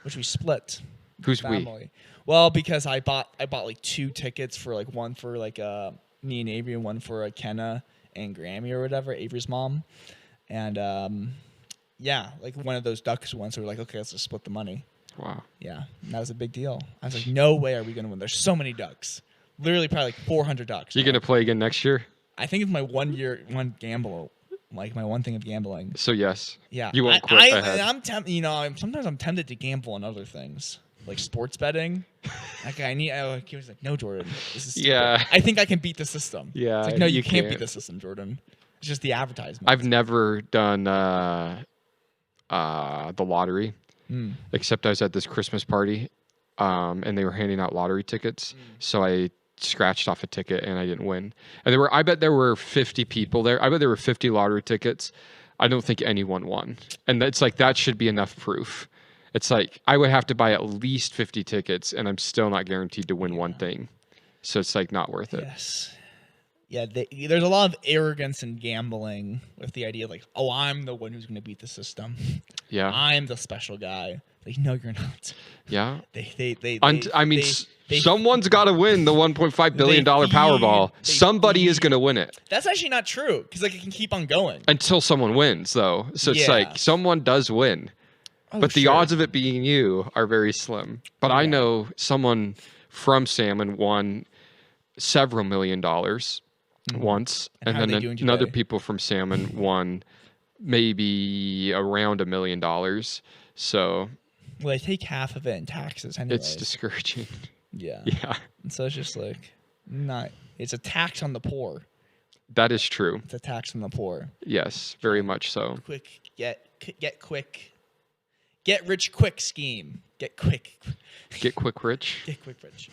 [SPEAKER 1] Which we split.
[SPEAKER 2] Who's
[SPEAKER 1] family. Well, because I bought like 2 tickets for like one for like me and Avery and one for Kenna and Grammy or whatever, Avery's mom. And like one of those ducks won, so we're like, okay, let's just split the money.
[SPEAKER 2] Wow.
[SPEAKER 1] Yeah, that was a big deal. I was like, no way are we going to win. There's so many ducks. Literally probably like 400 ducks.
[SPEAKER 2] You going to play again next year?
[SPEAKER 1] I think it's my one gamble, like my one thing of gambling.
[SPEAKER 2] So yes.
[SPEAKER 1] Yeah.
[SPEAKER 2] You won't quit ahead.
[SPEAKER 1] Sometimes I'm tempted to gamble on other things, like sports betting. He was like, no, Jordan, this is stupid.
[SPEAKER 2] Yeah.
[SPEAKER 1] I think I can beat the system.
[SPEAKER 2] Yeah.
[SPEAKER 1] It's like, no, you can't beat the system, Jordan. It's just the advertisement.
[SPEAKER 2] I've never done the lottery, except I was at this Christmas party, and they were handing out lottery tickets. So I scratched off a ticket and I didn't win. And I bet there were 50 people there. I bet there were 50 lottery tickets. I don't think anyone won. And it's like, that should be enough proof. It's like, I would have to buy at least 50 tickets and I'm still not guaranteed to win one thing. So it's like not worth it.
[SPEAKER 1] Yes. Yeah, there's a lot of arrogance in gambling with the idea of like, oh, I'm the one who's going to beat the system.
[SPEAKER 2] Yeah.
[SPEAKER 1] I'm the special guy. Like, no, you're not.
[SPEAKER 2] Yeah.
[SPEAKER 1] They
[SPEAKER 2] someone's got to win the $1.5 billion Powerball. Somebody is going to win it.
[SPEAKER 1] That's actually not true because like it can keep on going
[SPEAKER 2] until someone wins, though. So it's like someone does win, but the odds of it being you are very slim. But I know someone from Salmon won several $1 million once, and then another people from Salmon won maybe around $1 million. So.
[SPEAKER 1] Well, they take half of it in taxes anyway.
[SPEAKER 2] It's discouraging.
[SPEAKER 1] Yeah.
[SPEAKER 2] Yeah.
[SPEAKER 1] And so it's just like, it's a tax on the poor.
[SPEAKER 2] That is true.
[SPEAKER 1] It's a tax on the poor.
[SPEAKER 2] Yes, very much so.
[SPEAKER 1] Get rich quick scheme. Get quick.
[SPEAKER 2] Get quick rich.
[SPEAKER 1] Get quick rich.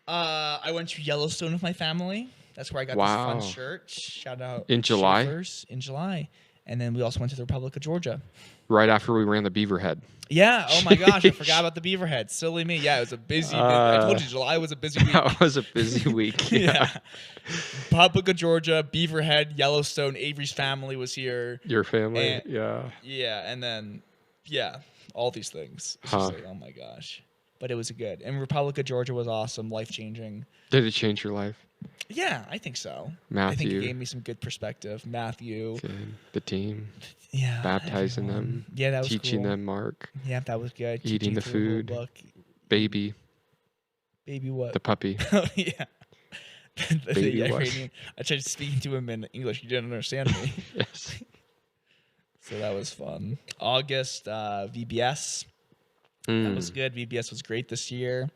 [SPEAKER 1] I went to Yellowstone with my family. That's where I got this
[SPEAKER 2] Wow.
[SPEAKER 1] fun shirt. Shout out
[SPEAKER 2] In July?
[SPEAKER 1] Schaefer's in July. And then we also went to the Republic of Georgia.
[SPEAKER 2] Right after we ran the beaver head.
[SPEAKER 1] Yeah. Oh my gosh, I forgot about the Beaverhead. Silly me. Yeah, it was a busy. I told you July was a busy week.
[SPEAKER 2] That was a busy week.
[SPEAKER 1] Yeah. Republic of Georgia, Beaverhead, Yellowstone. Avery's family was here.
[SPEAKER 2] Your family,
[SPEAKER 1] And-
[SPEAKER 2] yeah.
[SPEAKER 1] Yeah, and then all these things. It's just like, oh my gosh. But it was good. And Republic of Georgia was awesome, life changing.
[SPEAKER 2] Did it change your life?
[SPEAKER 1] Yeah, I think so. I think
[SPEAKER 2] Matthew.
[SPEAKER 1] it gave me some good perspective. Matthew.
[SPEAKER 2] Good. The team.
[SPEAKER 1] Yeah.
[SPEAKER 2] Baptizing
[SPEAKER 1] everyone.
[SPEAKER 2] them.
[SPEAKER 1] Yeah, that was
[SPEAKER 2] Teaching
[SPEAKER 1] cool.
[SPEAKER 2] them Mark.
[SPEAKER 1] Yeah, that was good.
[SPEAKER 2] Eating
[SPEAKER 1] Teaching
[SPEAKER 2] the
[SPEAKER 1] through whole
[SPEAKER 2] food.
[SPEAKER 1] book.
[SPEAKER 2] Baby.
[SPEAKER 1] Baby what?
[SPEAKER 2] The puppy.
[SPEAKER 1] Oh, yeah.
[SPEAKER 2] Baby what?
[SPEAKER 1] Iranian. I tried speaking to him in English. He didn't understand me.
[SPEAKER 2] Yes.
[SPEAKER 1] So that was fun. August, VBS. That was good. VBS was great this year.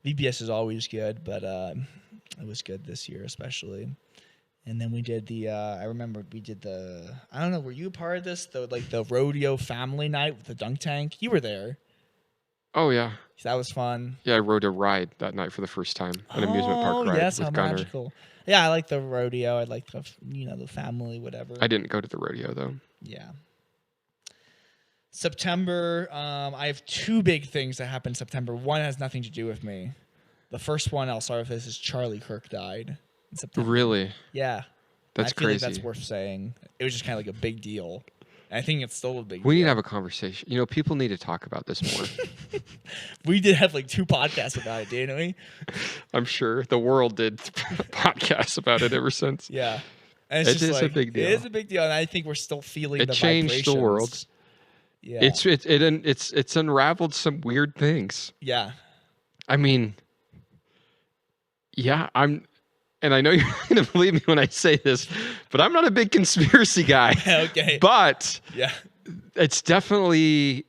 [SPEAKER 1] VBS is always good, but it was good this year especially. And then we did I remember we did I don't know, were you a part of this? The rodeo family night with the dunk tank. You were there.
[SPEAKER 2] Oh, yeah.
[SPEAKER 1] That was fun.
[SPEAKER 2] Yeah, I rode a ride that night for the first time. An amusement park ride
[SPEAKER 1] yes,
[SPEAKER 2] with
[SPEAKER 1] how
[SPEAKER 2] Gunner.
[SPEAKER 1] magical. Yeah, I like the rodeo. I like the family, whatever.
[SPEAKER 2] I didn't go to the rodeo, though.
[SPEAKER 1] Yeah. September, I have two big things that happened in September. One has nothing to do with me. The first one I'll start with is Charlie Kirk died in September.
[SPEAKER 2] Really?
[SPEAKER 1] Yeah.
[SPEAKER 2] That's
[SPEAKER 1] I feel
[SPEAKER 2] crazy.
[SPEAKER 1] like that's worth saying. It was just kind of like a big deal. And I think it's still a big
[SPEAKER 2] We need
[SPEAKER 1] deal.
[SPEAKER 2] to have a conversation. You know, people need to talk about this more.
[SPEAKER 1] We did have like 2 podcasts about it, didn't we?
[SPEAKER 2] I'm sure the world did podcasts about it ever since.
[SPEAKER 1] Yeah. And
[SPEAKER 2] It
[SPEAKER 1] just
[SPEAKER 2] is a
[SPEAKER 1] like,
[SPEAKER 2] big deal.
[SPEAKER 1] It is a big deal, and I think we're still feeling
[SPEAKER 2] It
[SPEAKER 1] the
[SPEAKER 2] changed the world.
[SPEAKER 1] vibrations. Yeah.
[SPEAKER 2] It's unraveled some weird things.
[SPEAKER 1] Yeah.
[SPEAKER 2] I mean, yeah, and I know you're not going to believe me when I say this, but I'm not a big conspiracy guy.
[SPEAKER 1] Okay.
[SPEAKER 2] But
[SPEAKER 1] Yeah.
[SPEAKER 2] it's definitely,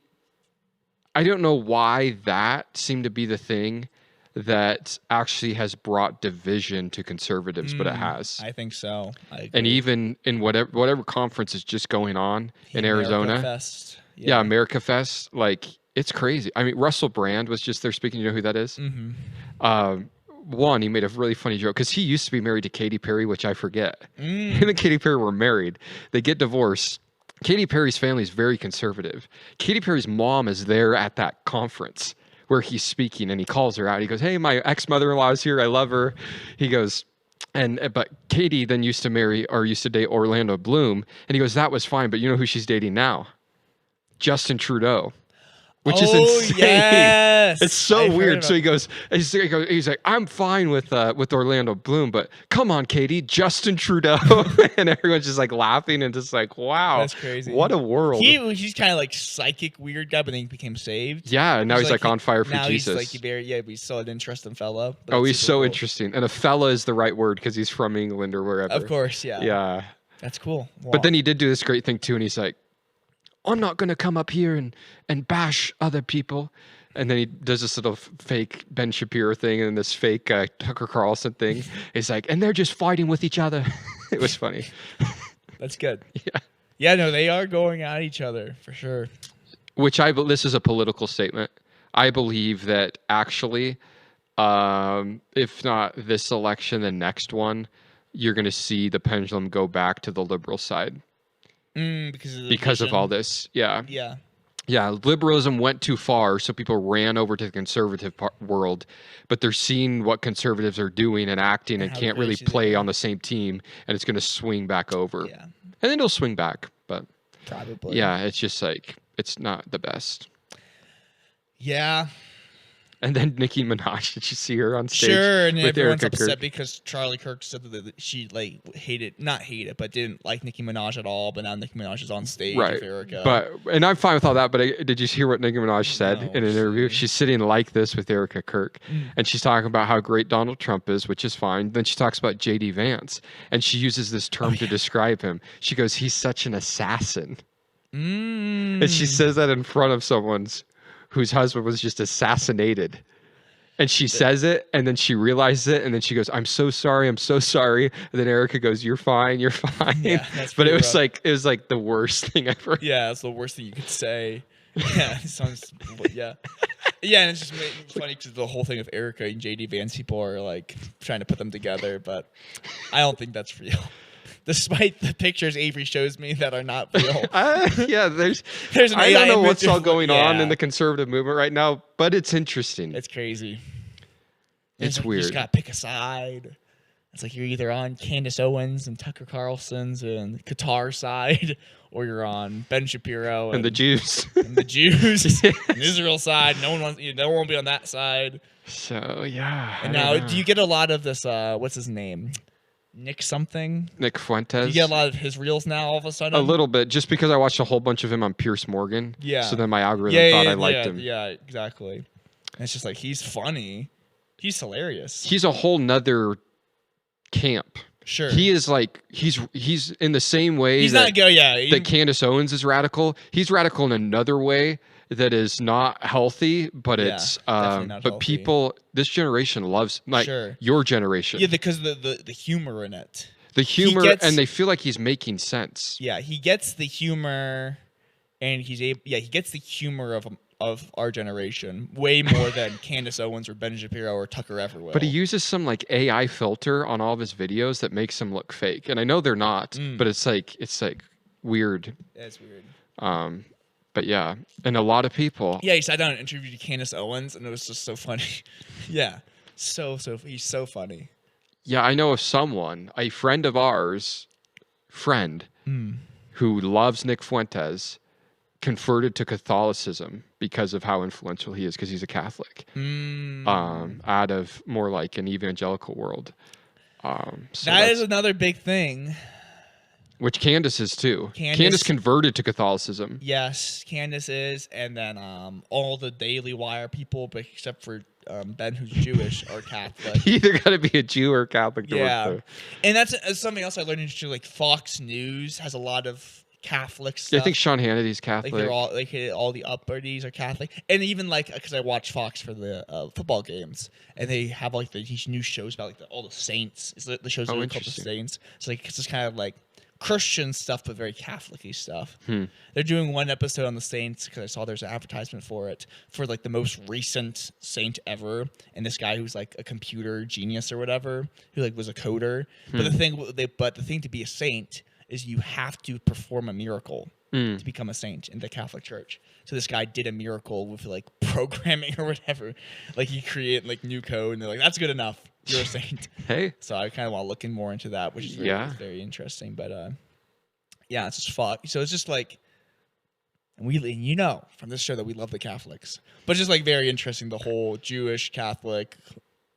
[SPEAKER 2] I don't know why that seemed to be the thing that actually has brought division to conservatives, but it has.
[SPEAKER 1] I think so. I agree.
[SPEAKER 2] And even in whatever conference is just going on in
[SPEAKER 1] America
[SPEAKER 2] Arizona.
[SPEAKER 1] Fest.
[SPEAKER 2] Yeah, America Fest, like, it's crazy. I mean, Russell Brand was just there speaking. You know who that is?
[SPEAKER 1] Mm-hmm.
[SPEAKER 2] One, he made a really funny joke because he used to be married to Katy Perry, which I forget. Him
[SPEAKER 1] Mm.
[SPEAKER 2] and Katy Perry were married. They get divorced. Katy Perry's family is very conservative. Katy Perry's mom is there at that conference where he's speaking, and he calls her out. He goes, "Hey, my ex-mother-in-law is here. I love her." He goes, but Katy then used to date Orlando Bloom, and he goes, "That was fine, but you know who she's dating now? Justin Trudeau." Which is insane.
[SPEAKER 1] Yes.
[SPEAKER 2] It's so
[SPEAKER 1] I've heard
[SPEAKER 2] weird.
[SPEAKER 1] about-
[SPEAKER 2] So he's like, "I'm fine with Orlando Bloom, but come on, Katie, Justin Trudeau," and everyone's just like laughing and just like, "Wow,
[SPEAKER 1] That's crazy.
[SPEAKER 2] What a world!"
[SPEAKER 1] He's kind of like psychic weird guy, but then he became saved.
[SPEAKER 2] Yeah, and now he's like on fire for
[SPEAKER 1] now
[SPEAKER 2] Jesus.
[SPEAKER 1] He's like but he's still an interesting fellow. But
[SPEAKER 2] Oh,
[SPEAKER 1] it's
[SPEAKER 2] he's
[SPEAKER 1] super
[SPEAKER 2] so
[SPEAKER 1] cool.
[SPEAKER 2] interesting, and a fella is the right word because he's from England or wherever.
[SPEAKER 1] Of course, yeah.
[SPEAKER 2] Yeah,
[SPEAKER 1] That's cool.
[SPEAKER 2] but then he did do this great thing too, and he's like, "I'm not going to come up here and bash other people." And then he does this little fake Ben Shapiro thing and this fake Tucker Carlson thing. He's like, "And they're just fighting with each other." It was funny.
[SPEAKER 1] That's good.
[SPEAKER 2] Yeah.
[SPEAKER 1] Yeah, no, they are going at each other for sure.
[SPEAKER 2] This is a political statement. I believe that actually, if not this election, the next one, you're going to see the pendulum go back to the liberal side. Because of all this. Yeah.
[SPEAKER 1] Yeah.
[SPEAKER 2] Yeah. Liberalism went too far, so people ran over to the conservative world, but they're seeing what conservatives are doing and acting and
[SPEAKER 1] how
[SPEAKER 2] can't really
[SPEAKER 1] crazy they
[SPEAKER 2] play
[SPEAKER 1] are.
[SPEAKER 2] on the same team, and it's going to swing back over.
[SPEAKER 1] Yeah.
[SPEAKER 2] And then it'll swing back, but
[SPEAKER 1] Probably.
[SPEAKER 2] yeah, it's just like, it's not the best.
[SPEAKER 1] Yeah.
[SPEAKER 2] And then Nicki Minaj, did you see her on stage?
[SPEAKER 1] Sure, and
[SPEAKER 2] with
[SPEAKER 1] everyone's
[SPEAKER 2] Erica
[SPEAKER 1] upset
[SPEAKER 2] Kirk?
[SPEAKER 1] because Charlie Kirk said that she not hated, but didn't like Nicki Minaj at all. But now Nicki Minaj is on stage
[SPEAKER 2] Right.
[SPEAKER 1] with Erica.
[SPEAKER 2] And I'm fine with all that, but did you hear what Nicki Minaj said
[SPEAKER 1] No,
[SPEAKER 2] in an interview? She's sitting like this with Erica Kirk,
[SPEAKER 1] Mm.
[SPEAKER 2] and she's talking about how great Donald Trump is, which is fine. Then she talks about J.D. Vance, and she uses this term to describe him. She goes, "He's such an assassin." And she says that in front of someone whose husband was just assassinated. And she says it, and then she realizes it, and then she goes, "I'm so sorry, I'm so sorry." And then Erica goes, "You're fine, you're fine."
[SPEAKER 1] Yeah, that's
[SPEAKER 2] But
[SPEAKER 1] pretty
[SPEAKER 2] it was
[SPEAKER 1] rough.
[SPEAKER 2] like the worst thing ever.
[SPEAKER 1] Yeah, that's the worst thing you could say. Yeah, it sounds. Yeah, yeah, and it's just funny because the whole thing of Erica and JD Vance, people are like trying to put them together, but I don't think that's real. Despite the pictures Avery shows me that are not real.
[SPEAKER 2] Yeah, there's
[SPEAKER 1] There's an
[SPEAKER 2] I
[SPEAKER 1] AI
[SPEAKER 2] don't know
[SPEAKER 1] image
[SPEAKER 2] what's all
[SPEAKER 1] of-
[SPEAKER 2] going on in
[SPEAKER 1] yeah.
[SPEAKER 2] the conservative movement right now, but it's interesting.
[SPEAKER 1] It's crazy.
[SPEAKER 2] It's
[SPEAKER 1] like,
[SPEAKER 2] weird.
[SPEAKER 1] You just gotta pick a side. It's like you're either on Candace Owens and Tucker Carlson's and Qatar side, or you're on Ben Shapiro
[SPEAKER 2] And the Jews.
[SPEAKER 1] and the Jews,
[SPEAKER 2] Yes.
[SPEAKER 1] and Israel side. No one wants. No one won't be on that side.
[SPEAKER 2] So yeah.
[SPEAKER 1] And
[SPEAKER 2] I
[SPEAKER 1] now,
[SPEAKER 2] don't know.
[SPEAKER 1] do you get a lot of this? What's his name? Nick something.
[SPEAKER 2] Nick Fuentes?
[SPEAKER 1] Do you get a lot of his reels now? All of a sudden,
[SPEAKER 2] A little bit, just because I watched a whole bunch of him on Pierce Morgan.
[SPEAKER 1] Yeah.
[SPEAKER 2] So then my algorithm thought I liked him.
[SPEAKER 1] Yeah, exactly. And it's just like he's funny. He's hilarious.
[SPEAKER 2] He's a whole nother camp.
[SPEAKER 1] Sure.
[SPEAKER 2] He is like he's in the same way
[SPEAKER 1] He's
[SPEAKER 2] that,
[SPEAKER 1] not go. Yeah.
[SPEAKER 2] that Candace Owens is radical. He's radical in another way that is not healthy, but
[SPEAKER 1] Yeah,
[SPEAKER 2] it's
[SPEAKER 1] definitely not
[SPEAKER 2] but
[SPEAKER 1] healthy.
[SPEAKER 2] people this generation loves like
[SPEAKER 1] Sure.
[SPEAKER 2] your generation.
[SPEAKER 1] Yeah, because the humor in it.
[SPEAKER 2] The humor
[SPEAKER 1] gets-
[SPEAKER 2] and they feel like he's making sense.
[SPEAKER 1] Yeah, he gets the humor, and he's able. Yeah, he gets the humor of our generation way more than Candace Owens or Ben Shapiro or Tucker ever will.
[SPEAKER 2] But he uses some like AI filter on all of his videos that makes them look fake. And I know they're not, but it's like weird.
[SPEAKER 1] That's weird.
[SPEAKER 2] But yeah, and a lot of people.
[SPEAKER 1] Yeah, he sat down and interviewed Candace Owens, and it was just so funny. Yeah, so he's so funny.
[SPEAKER 2] Yeah, I know of someone, a friend of ours, who loves Nick Fuentes, converted to Catholicism because of how influential he is, because he's a Catholic, out of more like an evangelical world. So
[SPEAKER 1] That is another big thing.
[SPEAKER 2] which Candace is too.
[SPEAKER 1] Candace-
[SPEAKER 2] Candace converted to Catholicism.
[SPEAKER 1] Yes, Candace is, and then all the Daily Wire people, but except for Ben, who's Jewish, are Catholic.
[SPEAKER 2] You either got to be a Jew or a Catholic to work
[SPEAKER 1] Yeah,
[SPEAKER 2] there.
[SPEAKER 1] and that's something else I learned into. Like Fox News has a lot of Catholic stuff.
[SPEAKER 2] Yeah, I think Sean Hannity's Catholic.
[SPEAKER 1] like they're all like all the upperdies are Catholic, and even like because I watch Fox for the football games, and they have like these new shows about like all the saints. The show's really called the
[SPEAKER 2] interesting.
[SPEAKER 1] Saints. So like it's just kind of like Christian stuff, but very Catholic-y stuff. They're doing one episode on the Saints because I saw there's an advertisement for it for like the most recent saint ever, and this guy who's like a computer genius or whatever, who like was a coder. But the thing to be a saint is you have to perform a miracle to become a saint in the Catholic Church. So this guy did a miracle with like programming or whatever. Like he created like new code, and they're like, "That's good enough. You're a saint."
[SPEAKER 2] Hey,
[SPEAKER 1] So I kind of want to look in more into that, which is very interesting. But yeah, it's just fuck. So it's just like, and you know from this show that we love the Catholics, but it's just like very interesting, the whole Jewish Catholic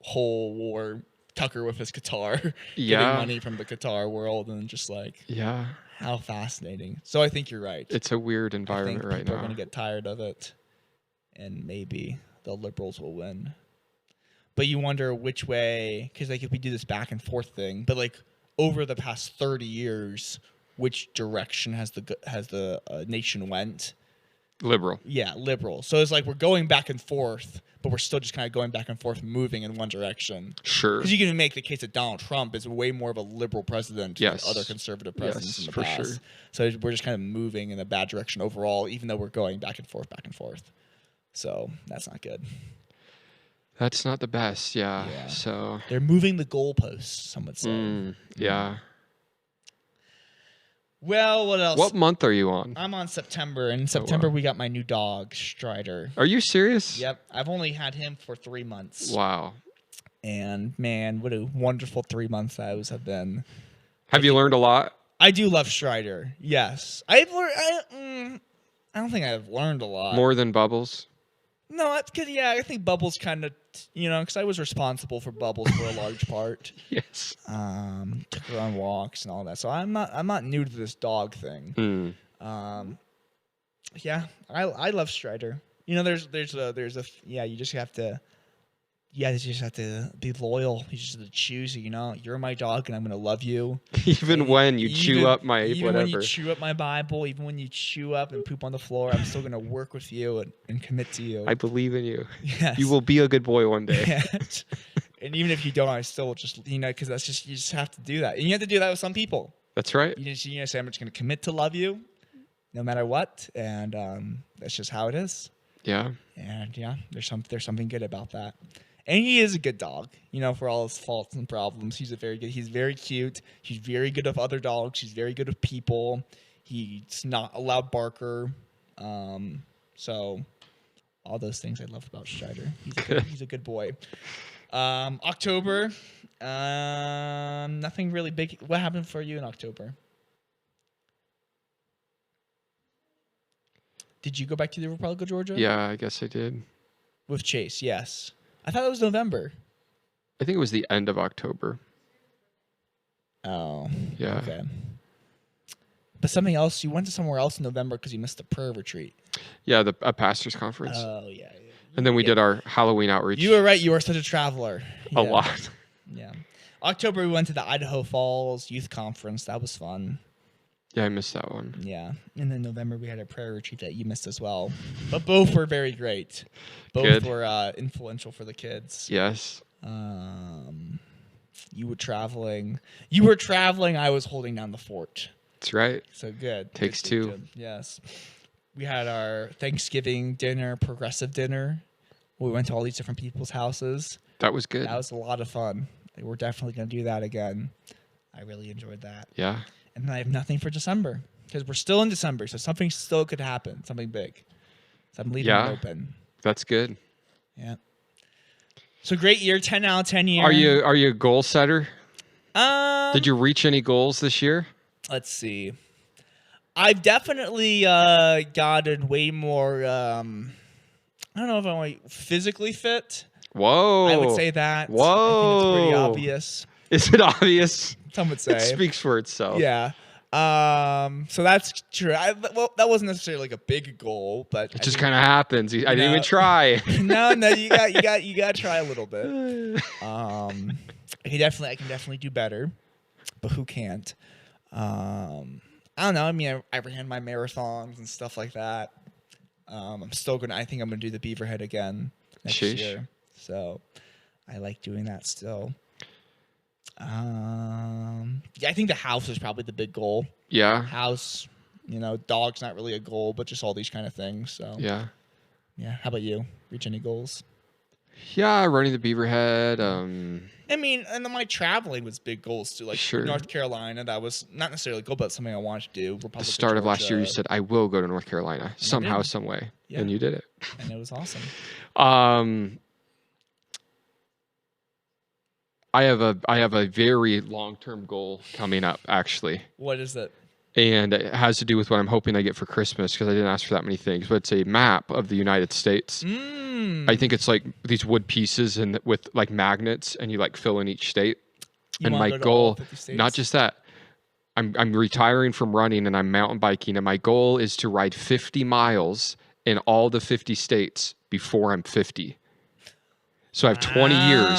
[SPEAKER 1] whole war. Tucker with his guitar, getting money from the guitar world, and just like
[SPEAKER 2] yeah,
[SPEAKER 1] how fascinating. So I think you're right.
[SPEAKER 2] it's a weird
[SPEAKER 1] I
[SPEAKER 2] environment
[SPEAKER 1] think
[SPEAKER 2] right
[SPEAKER 1] people are
[SPEAKER 2] now.
[SPEAKER 1] going to get tired of it, and maybe the liberals will win. But you wonder which way, because like if we do this back and forth thing, but like over the past 30 years, which direction has the nation went?
[SPEAKER 2] Liberal.
[SPEAKER 1] Yeah, liberal. So it's like we're going back and forth, but we're still just kind of going back and forth, moving in one direction.
[SPEAKER 2] Sure.
[SPEAKER 1] Because you can make the case that Donald Trump is way more of a liberal president
[SPEAKER 2] Yes.
[SPEAKER 1] than other conservative presidents in the
[SPEAKER 2] for
[SPEAKER 1] past.
[SPEAKER 2] sure.
[SPEAKER 1] So we're just kind of moving in a bad direction overall, even though we're going back and forth, back and forth. So that's not good.
[SPEAKER 2] That's not the best. Yeah.
[SPEAKER 1] Yeah.
[SPEAKER 2] So.
[SPEAKER 1] They're moving the goalposts, some would say.
[SPEAKER 2] Yeah.
[SPEAKER 1] Well, what else?
[SPEAKER 2] What month are you on?
[SPEAKER 1] I'm on September. In September, we got my new dog, Strider.
[SPEAKER 2] Are you serious?
[SPEAKER 1] Yep. I've only had him for 3 months.
[SPEAKER 2] Wow.
[SPEAKER 1] And man, what a wonderful 3 months those have been.
[SPEAKER 2] Have you learned a lot?
[SPEAKER 1] I do love Strider. Yes. I've learned. I don't think I've learned a lot.
[SPEAKER 2] More than Bubbles?
[SPEAKER 1] No, because I think Bubbles kind of, because I was responsible for Bubbles for a large part.
[SPEAKER 2] Yes.
[SPEAKER 1] Took her on walks and all that. So I'm not new to this dog thing. Yeah, I love Strider. You just have to you just have to be loyal. You just have to choose. You're my dog, and I'm gonna love you.
[SPEAKER 2] Even when you chew up my
[SPEAKER 1] even
[SPEAKER 2] whatever.
[SPEAKER 1] when you chew up my Bible, even when you chew up and poop on the floor, I'm still gonna work with you and commit to you.
[SPEAKER 2] I believe in you.
[SPEAKER 1] Yes.
[SPEAKER 2] You will be a good boy one day.
[SPEAKER 1] Yes. And even if you don't, I still just because that's just you just have to do that, and you have to do that with some people.
[SPEAKER 2] That's right.
[SPEAKER 1] You say I'm just gonna commit to love you, no matter what, and that's just how it is.
[SPEAKER 2] Yeah.
[SPEAKER 1] And yeah, there's something good about that. And he is a good dog, for all his faults and problems. He's very cute. He's very good with other dogs. He's very good with people. He's not a loud barker. So all those things I love about Strider. He's a good boy. October, nothing really big. What happened for you in October? Did you go back to the Republic of Georgia?
[SPEAKER 2] Yeah, I guess I did.
[SPEAKER 1] With Chase, yes. I thought it was November.
[SPEAKER 2] I think it was the end of October.
[SPEAKER 1] Oh.
[SPEAKER 2] Yeah.
[SPEAKER 1] Okay. But something else, you went to somewhere else in November because you missed the prayer retreat.
[SPEAKER 2] Yeah, a pastor's conference.
[SPEAKER 1] Oh, yeah.
[SPEAKER 2] And then we did our Halloween outreach.
[SPEAKER 1] You were right. You were such a traveler.
[SPEAKER 2] A lot.
[SPEAKER 1] Yeah. October, we went to the Idaho Falls Youth Conference. That was fun.
[SPEAKER 2] Yeah, I missed that one.
[SPEAKER 1] Yeah. And then November, we had a prayer retreat that you missed as well. But both were very great. Both
[SPEAKER 2] Good.
[SPEAKER 1] were influential for the kids.
[SPEAKER 2] Yes.
[SPEAKER 1] You were traveling. I was holding down the fort.
[SPEAKER 2] That's right.
[SPEAKER 1] So good.
[SPEAKER 2] Takes
[SPEAKER 1] Good,
[SPEAKER 2] two.
[SPEAKER 1] good. Yes. We had our Thanksgiving dinner, progressive dinner. We went to all these different people's houses.
[SPEAKER 2] That was good.
[SPEAKER 1] That was a lot of fun. We're definitely going to do that again. I really enjoyed that.
[SPEAKER 2] Yeah.
[SPEAKER 1] And then I have nothing for December because we're still in December, so something still could happen, something big. So I'm leaving it open.
[SPEAKER 2] That's good.
[SPEAKER 1] Yeah. So great year, 10 out of 10 year.
[SPEAKER 2] Are you a goal setter?
[SPEAKER 1] Did
[SPEAKER 2] you reach any goals this year?
[SPEAKER 1] Let's see. I've definitely gotten way more. I don't know if I'm physically fit.
[SPEAKER 2] Whoa.
[SPEAKER 1] I would say that.
[SPEAKER 2] Whoa.
[SPEAKER 1] I think it's pretty obvious.
[SPEAKER 2] Is it obvious?
[SPEAKER 1] Some would say.
[SPEAKER 2] It speaks for itself.
[SPEAKER 1] Yeah. So that's true. Well, that wasn't necessarily like a big goal, but
[SPEAKER 2] it just kind of happens. I didn't even try.
[SPEAKER 1] No, you got to try a little bit. I can definitely do better, but who can't? I don't know. I mean, I ran my marathons and stuff like that. I think I'm gonna do the Beaverhead again next year. So I like doing that still. Yeah, I think the house is probably the big goal.
[SPEAKER 2] Yeah.
[SPEAKER 1] House, dog's not really a goal, but just all these kind of things. So
[SPEAKER 2] yeah.
[SPEAKER 1] How about you? Reach any goals?
[SPEAKER 2] Yeah, running the Beaverhead.
[SPEAKER 1] I mean, and then my traveling was big goals too. Like North Carolina, that was not necessarily a goal, but something I wanted to do. Republic
[SPEAKER 2] the start of last year, you said I will go to North Carolina somehow, some way, and you did it.
[SPEAKER 1] And it was awesome.
[SPEAKER 2] I have a very long-term goal coming up, actually.
[SPEAKER 1] What is it?
[SPEAKER 2] And it has to do with what I'm hoping I get for Christmas because I didn't ask for that many things. But it's a map of the United States. I think it's like these wood pieces and with like magnets, and you like fill in each state. And my goal, not just that, I'm retiring from running and I'm mountain biking, and my goal is to ride 50 miles in all the 50 states before I'm 50. So I have 20 years,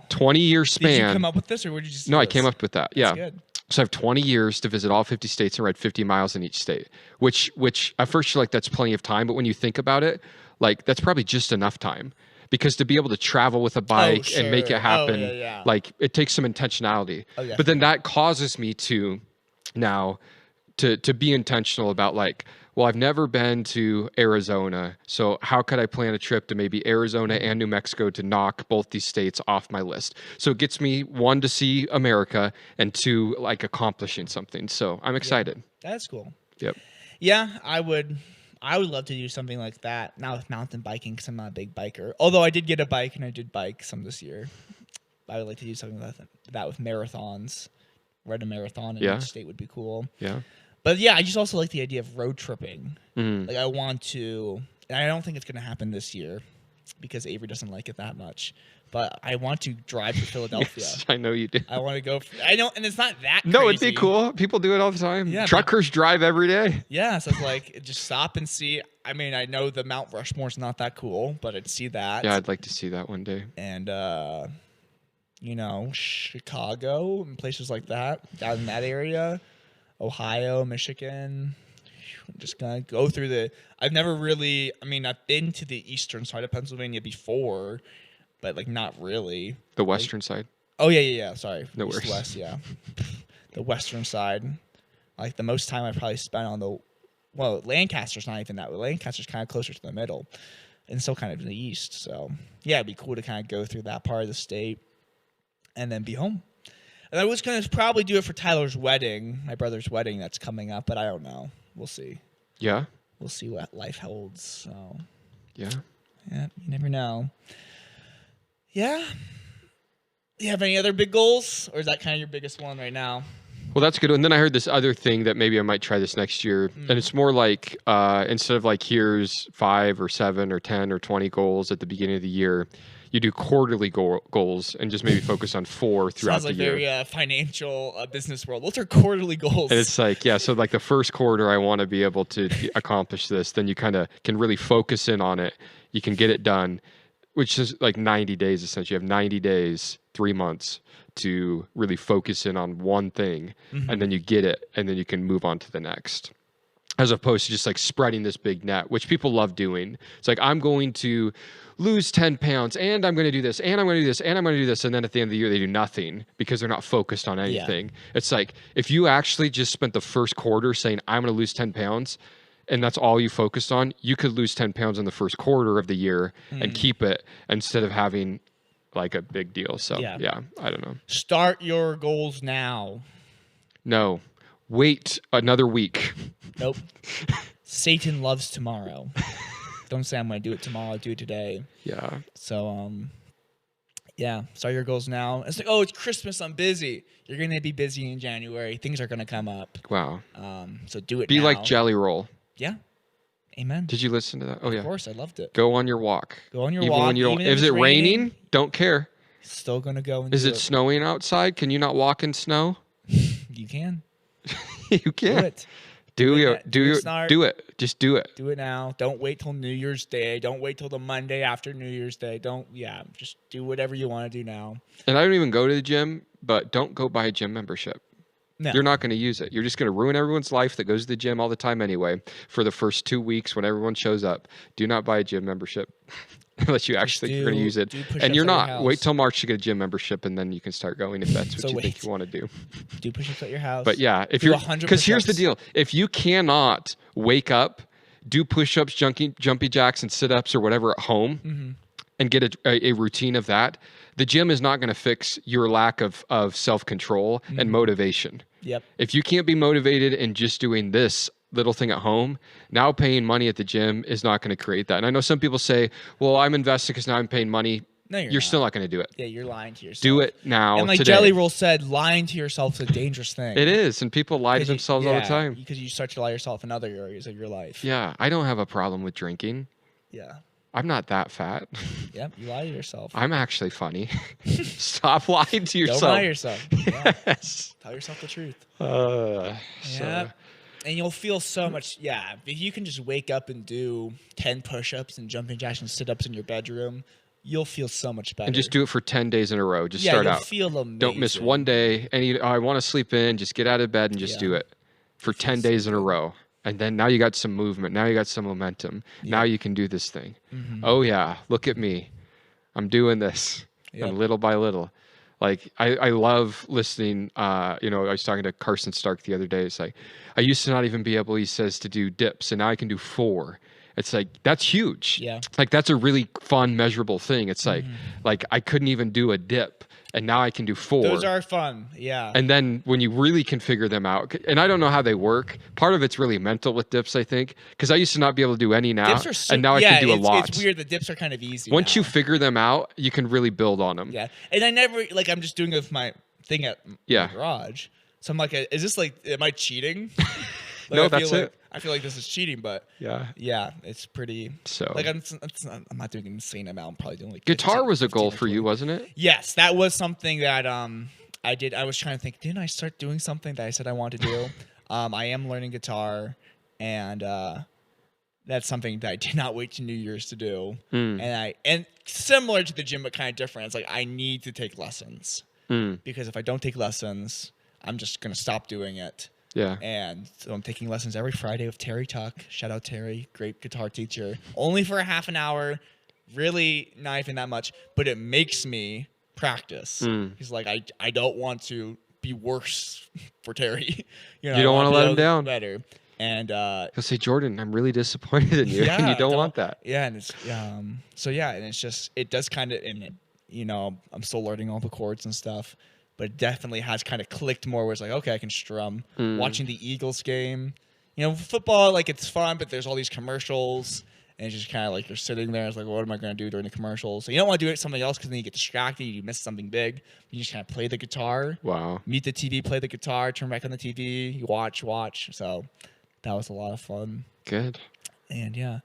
[SPEAKER 2] 20-year span.
[SPEAKER 1] Did you come up with this, or did you just?
[SPEAKER 2] No, I came up with that. Yeah.
[SPEAKER 1] That's good.
[SPEAKER 2] So I have 20 years to visit all 50 states and ride 50 miles in each state, which at first you're like, that's plenty of time. But when you think about it, like that's probably just enough time, because to be able to travel with a bike and make it happen, like it takes some intentionality. But then that causes me to now to be intentional about like, well, I've never been to Arizona, so how could I plan a trip to maybe Arizona and New Mexico to knock both these states off my list? So it gets me, one, to see America, and two, like accomplishing something. So I'm excited.
[SPEAKER 1] Yeah, that's cool.
[SPEAKER 2] Yep.
[SPEAKER 1] Yeah, I would love to do something like that. Not with mountain biking because I'm not a big biker. Although I did get a bike and I did bike some this year. I would like to do something like that with marathons. Run a marathon in each state would be cool.
[SPEAKER 2] Yeah.
[SPEAKER 1] But yeah, I just also like the idea of road tripping. Like I want to, and I don't think it's going to happen this year because Avery doesn't like it that much. but I want to drive to Philadelphia.
[SPEAKER 2] Yes, I know you do.
[SPEAKER 1] I want to go. I know, and it's not that crazy.
[SPEAKER 2] No, it'd be cool. People do it all the time.
[SPEAKER 1] Yeah,
[SPEAKER 2] Truckers drive every day.
[SPEAKER 1] Yeah, so it's like just stop and see. I mean, I know the Mount Rushmore's not that cool, but I'd see that.
[SPEAKER 2] Yeah, I'd like to see that one day.
[SPEAKER 1] And Chicago and places like that, down in that area, Ohio, Michigan. I'm just gonna go through the. I've never really. I mean, I've been to the eastern side of Pennsylvania before, but like not really.
[SPEAKER 2] The western side.
[SPEAKER 1] Oh yeah. Sorry,
[SPEAKER 2] No
[SPEAKER 1] East
[SPEAKER 2] worries.
[SPEAKER 1] West, yeah. The western side. Like the most time I probably spent on the. Well, Lancaster's not even that way. Lancaster's kind of closer to the middle, and still kind of in the east. So yeah, it'd be cool to kind of go through that part of the state, and then be home. And I was gonna probably do it for Tyler's wedding, my brother's wedding that's coming up, but I don't know. We'll see.
[SPEAKER 2] Yeah.
[SPEAKER 1] We'll see what life holds. So
[SPEAKER 2] Yeah.
[SPEAKER 1] yeah, you never know. Yeah. Do you have any other big goals, or is that kind of your biggest one right now?
[SPEAKER 2] Well, that's good. And then I heard this other thing that maybe I might try this next year. And it's more like instead of like here's 5 or 7 or 10 or 20 goals at the beginning of the year, you do quarterly goals and just maybe focus on 4 throughout
[SPEAKER 1] Sounds like
[SPEAKER 2] the year.
[SPEAKER 1] very financial business world. Those are quarterly goals.
[SPEAKER 2] And it's like, yeah, so like the first quarter, I want to be able to accomplish this. Then you kind of can really focus in on it. You can get it done, which is like 90 days essentially. You have 90 days, 3 months to really focus in on one thing, and then you get it, and then you can move on to the next. As opposed to just like spreading this big net, which people love doing. It's like, I'm going to lose 10 pounds, and I'm going to do this, and I'm going to do this, and I'm going to do this. And then at the end of the year, they do nothing because they're not focused on anything. Yeah. It's like, if you actually just spent the first quarter saying, I'm going to lose 10 pounds, and that's all you focused on, you could lose 10 pounds in the first quarter of the year and keep it instead of having like a big deal. So yeah, I don't know.
[SPEAKER 1] Start your goals now.
[SPEAKER 2] No, wait another week.
[SPEAKER 1] Nope. Satan loves tomorrow. Don't say I'm going to do it tomorrow. I'll do it today.
[SPEAKER 2] Yeah.
[SPEAKER 1] So, yeah, start your goals now. It's like, oh, it's Christmas. I'm busy. You're going to be busy in January. Things are going to come up.
[SPEAKER 2] Wow.
[SPEAKER 1] So do it
[SPEAKER 2] Be
[SPEAKER 1] now.
[SPEAKER 2] like Jelly Roll.
[SPEAKER 1] Yeah. Amen.
[SPEAKER 2] Did you listen to that? Oh, yeah.
[SPEAKER 1] Of course. I loved it.
[SPEAKER 2] Go on your walk.
[SPEAKER 1] Go on your
[SPEAKER 2] even
[SPEAKER 1] walk.
[SPEAKER 2] When you don't,
[SPEAKER 1] even if
[SPEAKER 2] is
[SPEAKER 1] it's
[SPEAKER 2] it raining? Don't care.
[SPEAKER 1] Still going to go and
[SPEAKER 2] Is
[SPEAKER 1] do
[SPEAKER 2] it snowing outside? Can you not walk in snow?
[SPEAKER 1] You can.
[SPEAKER 2] You can.
[SPEAKER 1] Do it.
[SPEAKER 2] Do it. Just do it.
[SPEAKER 1] Do it now. Don't wait till New Year's Day. Don't wait till the Monday after New Year's Day. Just do whatever you want to do now.
[SPEAKER 2] And I don't even go to the gym, but don't go buy a gym membership.
[SPEAKER 1] No.
[SPEAKER 2] You're not going to use it. You're just going to ruin everyone's life that goes to the gym all the time anyway for the first 2 weeks when everyone shows up. Do not buy a gym membership unless you actually think you're going to use it. And you're not. Wait till March to get a gym membership, and then you can start going if that's what you think you want to do.
[SPEAKER 1] Do push-ups at your house.
[SPEAKER 2] But yeah, if you're, because here's the deal. If you cannot wake up, do push-ups, jumpy jacks, and sit-ups or whatever at home, and get a routine of that, the gym is not going to fix your lack of self-control and motivation.
[SPEAKER 1] Yep.
[SPEAKER 2] If you can't be motivated and just doing this little thing at home, now paying money at the gym is not going to create that. And I know some people say, well, I'm invested because now I'm paying money.
[SPEAKER 1] No,
[SPEAKER 2] you're still not going to do it.
[SPEAKER 1] Yeah, you're lying to yourself.
[SPEAKER 2] Do it now.
[SPEAKER 1] And like
[SPEAKER 2] today.
[SPEAKER 1] Jelly Roll said, lying to yourself is a dangerous thing.
[SPEAKER 2] It is. And people lie to themselves all the time.
[SPEAKER 1] Because you start to lie to yourself in other areas of your life.
[SPEAKER 2] Yeah. I don't have a problem with drinking.
[SPEAKER 1] Yeah.
[SPEAKER 2] I'm not that fat.
[SPEAKER 1] Yep, you lie to yourself.
[SPEAKER 2] I'm actually funny. Stop lying to yourself.
[SPEAKER 1] Don't lie to yourself. Yeah.
[SPEAKER 2] Yes.
[SPEAKER 1] Tell yourself the truth.
[SPEAKER 2] Yeah.
[SPEAKER 1] And you'll feel so much, if you can just wake up and do 10 push-ups and jumping jacks and sit-ups in your bedroom, you'll feel so much better.
[SPEAKER 2] And just do it for 10 days in a row. Just start out.
[SPEAKER 1] Feel amazing.
[SPEAKER 2] Don't miss one day. I want to sleep in. Just get out of bed and just do it for 10 days in a row. And then now you got some movement. Now you got some momentum. Yeah. Now you can do this thing. Oh, yeah. Look at me. I'm doing this. And little by little. Like, I love listening. I was talking to Carson Stark the other day. It's like, I used to not even be able, he says, to do dips. And now I can do 4. It's like, that's huge.
[SPEAKER 1] Yeah.
[SPEAKER 2] Like, that's a really fun, measurable thing. It's like I couldn't even do a dip. And now I can do 4.
[SPEAKER 1] Those are fun, yeah.
[SPEAKER 2] And then when you really can figure them out, and I don't know how they work. Part of it's really mental with dips, I think, because I used to not be able to do any now, and now I can do a lot.
[SPEAKER 1] It's weird. The dips are kind of easy.
[SPEAKER 2] Once you figure them out, you can really build on them.
[SPEAKER 1] Yeah, and I never I'm just doing it with my thing at my garage. So I'm like, is this am I cheating?
[SPEAKER 2] No, that's it.
[SPEAKER 1] I feel like this is cheating, but yeah, it's pretty.
[SPEAKER 2] So
[SPEAKER 1] like I'm not doing an insane amount. I'm probably doing like
[SPEAKER 2] guitar
[SPEAKER 1] 15,
[SPEAKER 2] was a goal
[SPEAKER 1] 15 or
[SPEAKER 2] for you,
[SPEAKER 1] 20.
[SPEAKER 2] wasn't it?
[SPEAKER 1] Yes, that was something that I did. I was trying to think, didn't I start doing something that I said I wanted to do? I am learning guitar, and that's something that I did not wait to New Year's to do. And similar to the gym, but kind of different. It's like I need to take lessons because if I don't take lessons, I'm just gonna stop doing it.
[SPEAKER 2] Yeah.
[SPEAKER 1] And so I'm taking lessons every Friday with Terry Tuck. Shout out Terry, great guitar teacher. Only for a half an hour, really not even that much, but it makes me practice. He's like, I don't want to be worse for Terry.
[SPEAKER 2] You don't want to let him down.
[SPEAKER 1] Better. And
[SPEAKER 2] he'll say, Jordan, I'm really disappointed in you.
[SPEAKER 1] Yeah,
[SPEAKER 2] And you don't want that.
[SPEAKER 1] Yeah, and it's so yeah, and it's just it does kind of, and I'm still learning all the chords and stuff, but it definitely has kind of clicked more where it's like, okay, I can strum. Watching the Eagles game, football, like it's fun, but there's all these commercials, and it's just kind of like you're sitting there. It's like, what am I going to do during the commercials? So you don't want to do it something else because then you get distracted. You miss something big. You just kind of play the guitar.
[SPEAKER 2] Wow.
[SPEAKER 1] Mute the TV, play the guitar, turn back on the TV, you watch. So that was a lot of fun.
[SPEAKER 2] Good.
[SPEAKER 1] And yeah,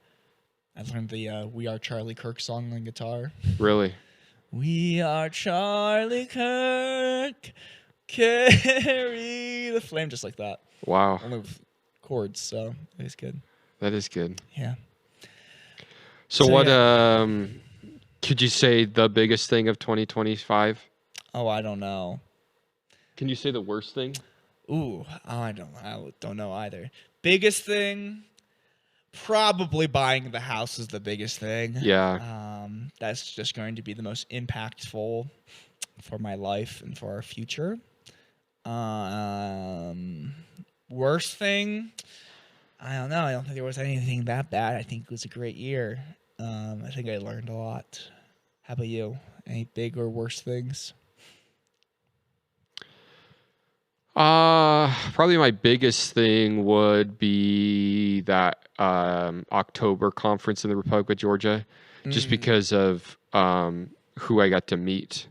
[SPEAKER 1] I learned the We Are Charlie Kirk song on guitar.
[SPEAKER 2] Really?
[SPEAKER 1] We are Charlie Kirk, carry the flame, just like that.
[SPEAKER 2] Wow.
[SPEAKER 1] Only with chords, so it was good.
[SPEAKER 2] That is good.
[SPEAKER 1] Yeah.
[SPEAKER 2] So what could you say the biggest thing of 2025?
[SPEAKER 1] Oh, I don't know.
[SPEAKER 2] Can you say the worst thing?
[SPEAKER 1] Ooh, I don't know either. Biggest thing, probably buying the house is the biggest thing.
[SPEAKER 2] Yeah.
[SPEAKER 1] That's just going to be the most impactful for my life and for our future. Worst thing, I don't know. I don't think there was anything that bad. I think it was a great year. I think I learned a lot. How about you? Any big or worse things?
[SPEAKER 2] Probably my biggest thing would be that October conference in the Republic of Georgia, just because of who I got to meet.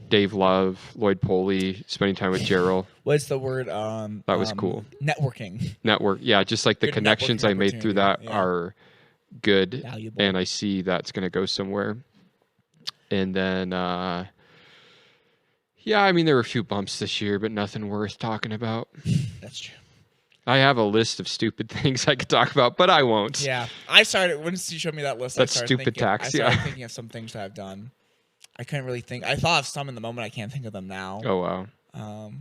[SPEAKER 2] Dave Love, Lloyd Poley, spending time with Gerald.
[SPEAKER 1] What's the word?
[SPEAKER 2] That was cool.
[SPEAKER 1] Networking.
[SPEAKER 2] Network. Yeah, just like the
[SPEAKER 1] Good
[SPEAKER 2] connections I made through that
[SPEAKER 1] yeah.
[SPEAKER 2] are good.
[SPEAKER 1] Valuable.
[SPEAKER 2] And I see that's going to go somewhere. And then, yeah, I mean, there were a few bumps this year, but nothing worth talking about.
[SPEAKER 1] That's true.
[SPEAKER 2] I have a list of stupid things I could talk about, but I won't.
[SPEAKER 1] Yeah. I started, once you showed me that list,
[SPEAKER 2] That's stupid tax,
[SPEAKER 1] I started thinking of some things that I've done. I couldn't really think. I thought of some in the moment. I can't think of them now.
[SPEAKER 2] Oh, wow.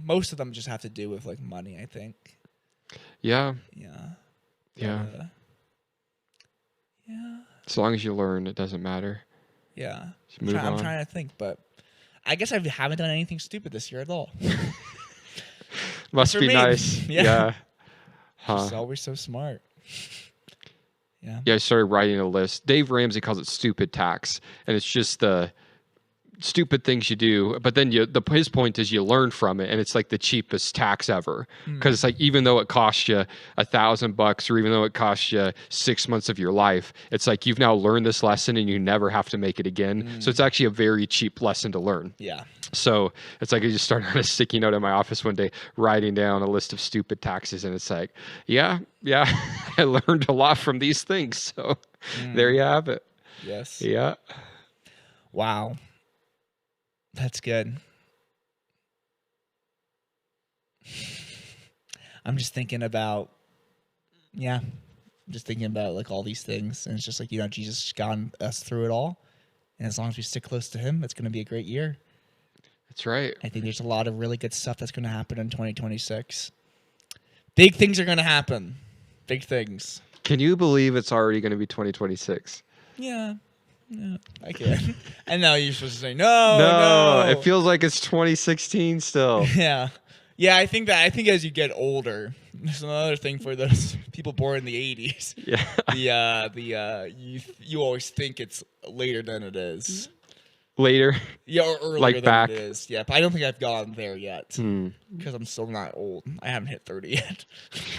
[SPEAKER 1] Most of them just have to do with like money, I think.
[SPEAKER 2] Yeah.
[SPEAKER 1] Yeah.
[SPEAKER 2] Yeah.
[SPEAKER 1] Yeah.
[SPEAKER 2] As long as you learn, it doesn't matter.
[SPEAKER 1] Yeah.
[SPEAKER 2] Just move on.
[SPEAKER 1] I'm trying to think, but I guess I haven't done anything stupid this year at all.
[SPEAKER 2] Must be
[SPEAKER 1] me.
[SPEAKER 2] nice. Yeah. Huh.
[SPEAKER 1] She's always so smart. Yeah.
[SPEAKER 2] Yeah, I started writing a list. Dave Ramsey calls it stupid tax, and it's just the stupid things you do. But then his point is you learn from it, and it's like the cheapest tax ever. Because it's like even though it costs you $1,000, or even though it costs you 6 months of your life, it's like you've now learned this lesson, and you never have to make it again. So it's actually a very cheap lesson to learn.
[SPEAKER 1] Yeah.
[SPEAKER 2] So it's like I just started on a sticky note in my office one day, writing down a list of stupid taxes, and it's like, yeah, I learned a lot from these things. So there you have it.
[SPEAKER 1] Yes.
[SPEAKER 2] Yeah.
[SPEAKER 1] Wow. That's good. I'm just thinking about, like all these things, and it's just like, Jesus got us through it all, and as long as we stick close to Him, it's going to be a great year.
[SPEAKER 2] That's right.
[SPEAKER 1] I think there's a lot of really good stuff that's going to happen in 2026. Big things are going to happen. Big things.
[SPEAKER 2] Can you believe it's already going to be 2026?
[SPEAKER 1] Yeah, I can. I know you're supposed to say no.
[SPEAKER 2] It feels like it's 2016 still.
[SPEAKER 1] Yeah. I think as you get older, there's another thing for those people born in the 80s.
[SPEAKER 2] Yeah.
[SPEAKER 1] You always think it's later than it is.
[SPEAKER 2] Later.
[SPEAKER 1] Yeah, or earlier
[SPEAKER 2] like
[SPEAKER 1] than
[SPEAKER 2] back.
[SPEAKER 1] it is. Yeah, but I don't think I've gone there yet because I'm still not old. I haven't hit 30 yet.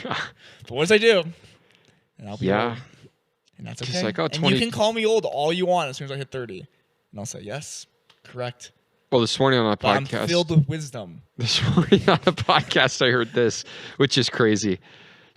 [SPEAKER 1] But once I do, and I'll be old. And that's okay.
[SPEAKER 2] Just like,
[SPEAKER 1] and you can call me old all you want as soon as I hit 30. And I'll say, yes, correct.
[SPEAKER 2] Well, this morning on a
[SPEAKER 1] But
[SPEAKER 2] podcast.
[SPEAKER 1] I'm filled with wisdom.
[SPEAKER 2] This morning on a podcast, I heard this, which is crazy.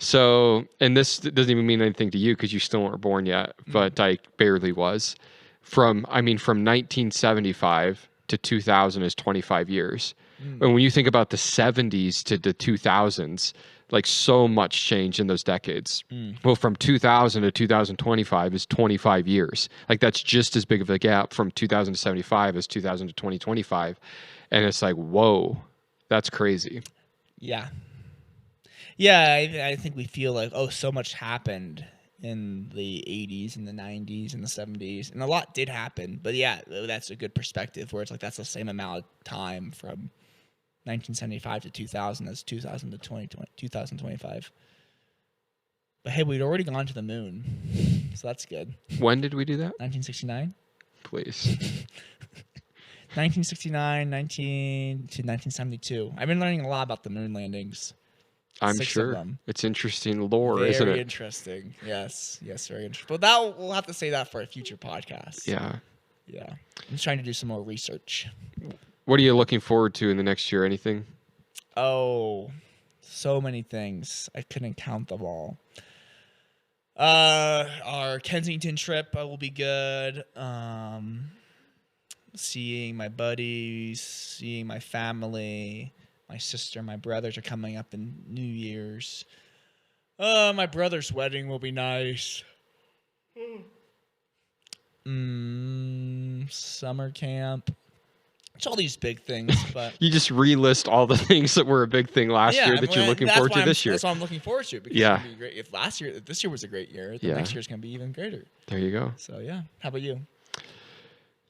[SPEAKER 2] So, and this doesn't even mean anything to you because you still weren't born yet, but I barely was. From 1975 to 2000 is 25 years. And when you think about the 70s to the 2000s, like so much change in those decades. Well, from 2000 to 2025 is 25 years. Like that's just as big of a gap from 2000 to 75 as 2000 to 2025. And it's like, whoa, that's crazy.
[SPEAKER 1] Yeah. Yeah, I think we feel like, oh, so much happened in the 80s and the 90s and the 70s. And a lot did happen. But yeah, that's a good perspective where it's like that's the same amount of time from 1975 to 2000 as 2000 to 2025. But hey, we'd already gone to the moon. So that's good.
[SPEAKER 2] When did we do that?
[SPEAKER 1] 1969.
[SPEAKER 2] Please.
[SPEAKER 1] 1969, 1972. I've been learning a lot about the moon landings.
[SPEAKER 2] I'm
[SPEAKER 1] 6
[SPEAKER 2] sure.
[SPEAKER 1] of them.
[SPEAKER 2] It's interesting lore, isn't
[SPEAKER 1] Very
[SPEAKER 2] it?
[SPEAKER 1] interesting. Yes, very interesting. But that we'll have to say that for a future podcast.
[SPEAKER 2] Yeah.
[SPEAKER 1] I'm just trying to do some more research.
[SPEAKER 2] What are you looking forward to in the next year? Anything?
[SPEAKER 1] Oh, so many things. I couldn't count them all. Our Kensington trip will be good. Seeing my buddies, seeing my family. My sister, my brothers are coming up in New Year's. My brother's wedding will be nice. Summer camp. It's all these big things, but
[SPEAKER 2] You just relist all the things that were a big thing last year that you're looking forward to this year.
[SPEAKER 1] That's what I'm looking forward to. Because it's gonna be great. If this year was a great year, the next year's gonna be even greater.
[SPEAKER 2] There you go.
[SPEAKER 1] So yeah, how about you?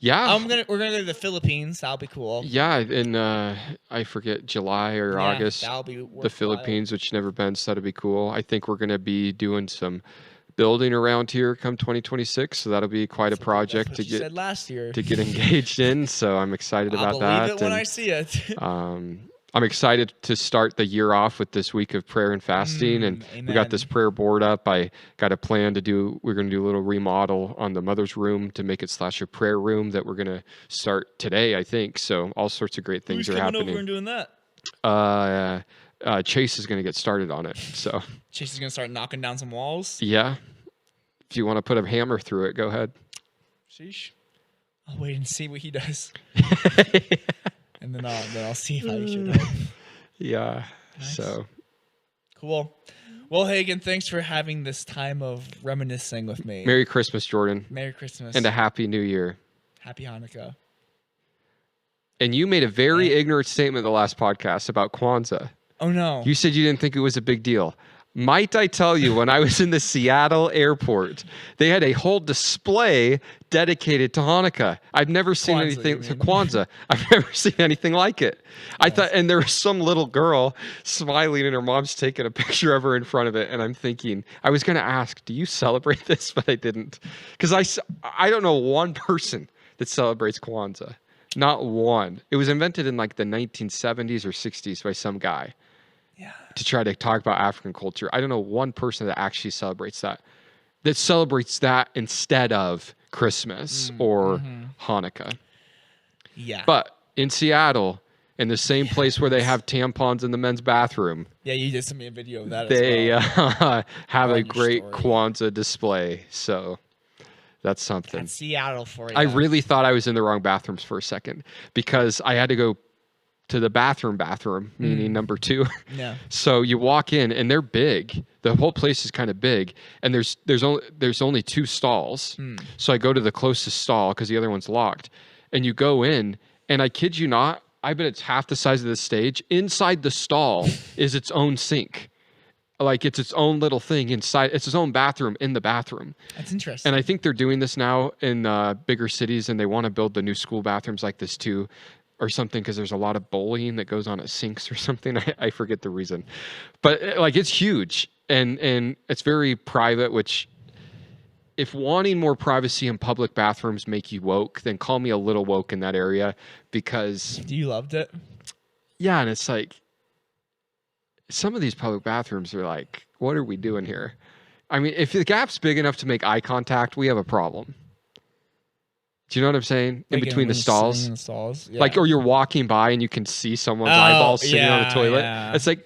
[SPEAKER 2] Yeah.
[SPEAKER 1] We're gonna go to the Philippines. That'll be cool.
[SPEAKER 2] Yeah, in I forget July or August.
[SPEAKER 1] That'll be worthwhile.
[SPEAKER 2] The Philippines, which never been, so that'll be cool. I think we're gonna be doing some building around here come 2026, so that'll be quite a project to get
[SPEAKER 1] said last year.
[SPEAKER 2] to get engaged in. So I'm excited about that.
[SPEAKER 1] I'll believe it when I see it.
[SPEAKER 2] I'm excited to start the year off with this week of prayer and fasting, and we got this prayer board up. I got a plan to do. We're going to do a little remodel on the mother's room to make it / a prayer room that we're going to start today, I think. So all sorts of great things are happening.
[SPEAKER 1] Who's coming over and doing
[SPEAKER 2] that? Chase is going to get started on it. So
[SPEAKER 1] Chase is going to start knocking down some walls.
[SPEAKER 2] Yeah, if you want to put a hammer through it, go ahead.
[SPEAKER 1] Sheesh. I'll wait and see what he does. And then I'll see if I should help.
[SPEAKER 2] Yeah.
[SPEAKER 1] Nice.
[SPEAKER 2] So
[SPEAKER 1] cool. Well, Hagen, thanks for having this time of reminiscing with me.
[SPEAKER 2] Merry Christmas, Jordan.
[SPEAKER 1] Merry Christmas.
[SPEAKER 2] And a Happy New Year.
[SPEAKER 1] Happy Hanukkah.
[SPEAKER 2] And you made a very ignorant statement the last podcast about Kwanzaa.
[SPEAKER 1] Oh, no.
[SPEAKER 2] You said you didn't think it was a big deal. Might I tell you, when I was in the Seattle airport, they had a whole display dedicated to Hanukkah. I've never seen anything to Kwanzaa. I've never seen anything like it. I thought, and there was some little girl smiling, and her mom's taking a picture of her in front of it. And I'm thinking, I was going to ask, do you celebrate this? But I didn't, because I don't know one person that celebrates Kwanzaa. Not one. It was invented in like the 1970s or 60s by some guy.
[SPEAKER 1] Yeah.
[SPEAKER 2] To try to talk about African culture. I don't know one person that actually celebrates that instead of Christmas or Hanukkah.
[SPEAKER 1] Yeah.
[SPEAKER 2] But in Seattle, in the same place where they have tampons in the men's bathroom.
[SPEAKER 1] Yeah, you did send me a video of that
[SPEAKER 2] They
[SPEAKER 1] as well.
[SPEAKER 2] have a great Kwanzaa display. So that's something.
[SPEAKER 1] That's Seattle for you.
[SPEAKER 2] I really thought I was in the wrong bathrooms for a second because I had to go to the bathroom, meaning number 2.
[SPEAKER 1] Yeah.
[SPEAKER 2] So you walk in and they're big. The whole place is kind of big, and there's only 2 stalls. So I go to the closest stall because the other one's locked. And you go in, and I kid you not, I bet it's half the size of the stage. Inside the stall is its own sink. Like it's its own little thing inside. It's its own bathroom in the bathroom.
[SPEAKER 1] That's interesting.
[SPEAKER 2] And I think they're doing this now in bigger cities, and they want to build the new school bathrooms like this too. Or something, because there's a lot of bullying that goes on at sinks or something. I forget the reason, but like it's huge and it's very private. Which, if wanting more privacy in public bathrooms make you woke, then call me a little woke in that area. Because
[SPEAKER 1] you loved it.
[SPEAKER 2] Yeah, and it's like some of these public bathrooms are like, what are we doing here? I mean, if the gap's big enough to make eye contact, we have a problem. Do you know what I'm saying?
[SPEAKER 1] Like
[SPEAKER 2] in between the stalls?
[SPEAKER 1] In the stalls? Yeah.
[SPEAKER 2] Like, or you're walking by and you can see someone's eyeballs sitting on the toilet.
[SPEAKER 1] Yeah.
[SPEAKER 2] It's like,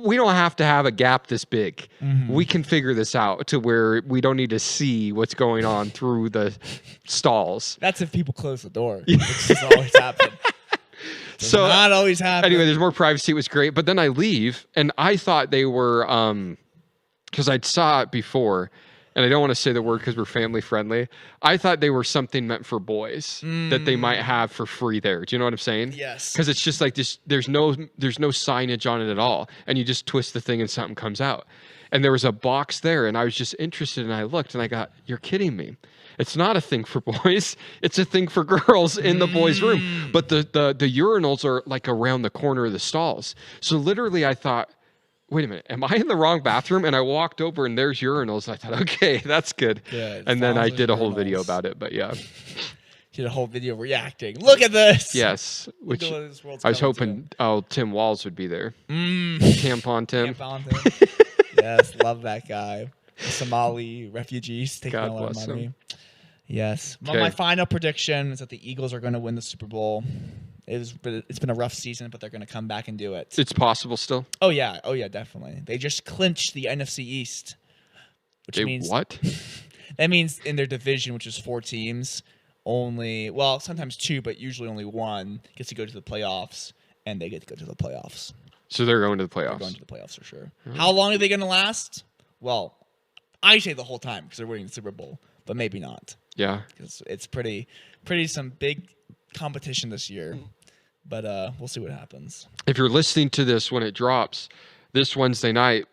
[SPEAKER 2] we don't have to have a gap this big.
[SPEAKER 1] Mm-hmm.
[SPEAKER 2] We can figure this out to where we don't need to see what's going on through the stalls.
[SPEAKER 1] That's if people close the door, which does always happen.
[SPEAKER 2] So
[SPEAKER 1] not always happen.
[SPEAKER 2] Anyway, there's more privacy. It was great. But then I leave, and I thought they were, because I'd saw it before, and I don't want to say the word because we're family friendly. I thought they were something meant for boys that they might have for free there. Do you know what I'm saying?
[SPEAKER 1] Yes.
[SPEAKER 2] Because it's just like this. There's no signage on it at all, and you just twist the thing and something comes out. And there was a box there, and I was just interested, and I looked, and I got, you're kidding me. It's not a thing for boys. It's a thing for girls in the boys' room. But the urinals are like around the corner of the stalls. So literally, I thought, wait a minute, am I in the wrong bathroom? And I walked over and there's urinals. I thought, okay, that's good.
[SPEAKER 1] Yeah,
[SPEAKER 2] and then I did a whole video about it, but yeah.
[SPEAKER 1] Did a whole video reacting. Look at this.
[SPEAKER 2] Yes, which
[SPEAKER 1] this world's
[SPEAKER 2] I was
[SPEAKER 1] coming
[SPEAKER 2] hoping Tim Walls would be there. Tampon Tim.
[SPEAKER 1] Tampon Tim. Yes, love that guy. The Somali refugees taking
[SPEAKER 2] God
[SPEAKER 1] a lot of
[SPEAKER 2] bless
[SPEAKER 1] money.
[SPEAKER 2] him.
[SPEAKER 1] Yes.
[SPEAKER 2] Okay.
[SPEAKER 1] My final prediction is that the Eagles are going to win the Super Bowl. It's been a rough season, but they're going to come back and do it.
[SPEAKER 2] It's possible still.
[SPEAKER 1] Oh yeah, definitely. They just clinched the NFC East, which means
[SPEAKER 2] what?
[SPEAKER 1] That means in their division, which is 4 teams, sometimes 2, but usually only 1 gets to go to the playoffs, and they get to go to the playoffs.
[SPEAKER 2] So they're going to the playoffs.
[SPEAKER 1] They're going to the playoffs for sure. How long are they going to last? Well, I say the whole time because they're winning the Super Bowl, but maybe not.
[SPEAKER 2] Yeah,
[SPEAKER 1] It's pretty some big competition this year. But we'll see what happens.
[SPEAKER 2] if you're listening to this when it drops, this Wednesday night,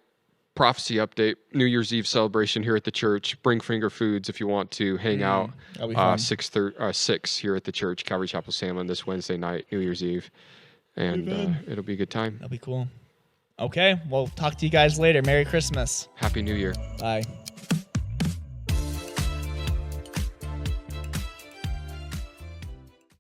[SPEAKER 2] prophecy update, New Year's Eve celebration here at the church. Bring finger foods if you want to hang out.
[SPEAKER 1] That'll be fun.
[SPEAKER 2] 6 here at the church, Calvary Chapel Salmon, this Wednesday night, New Year's Eve. And it'll be a good time.
[SPEAKER 1] That'll be cool. Okay, well, talk to you guys later. Merry Christmas.
[SPEAKER 2] Happy New Year.
[SPEAKER 1] Bye.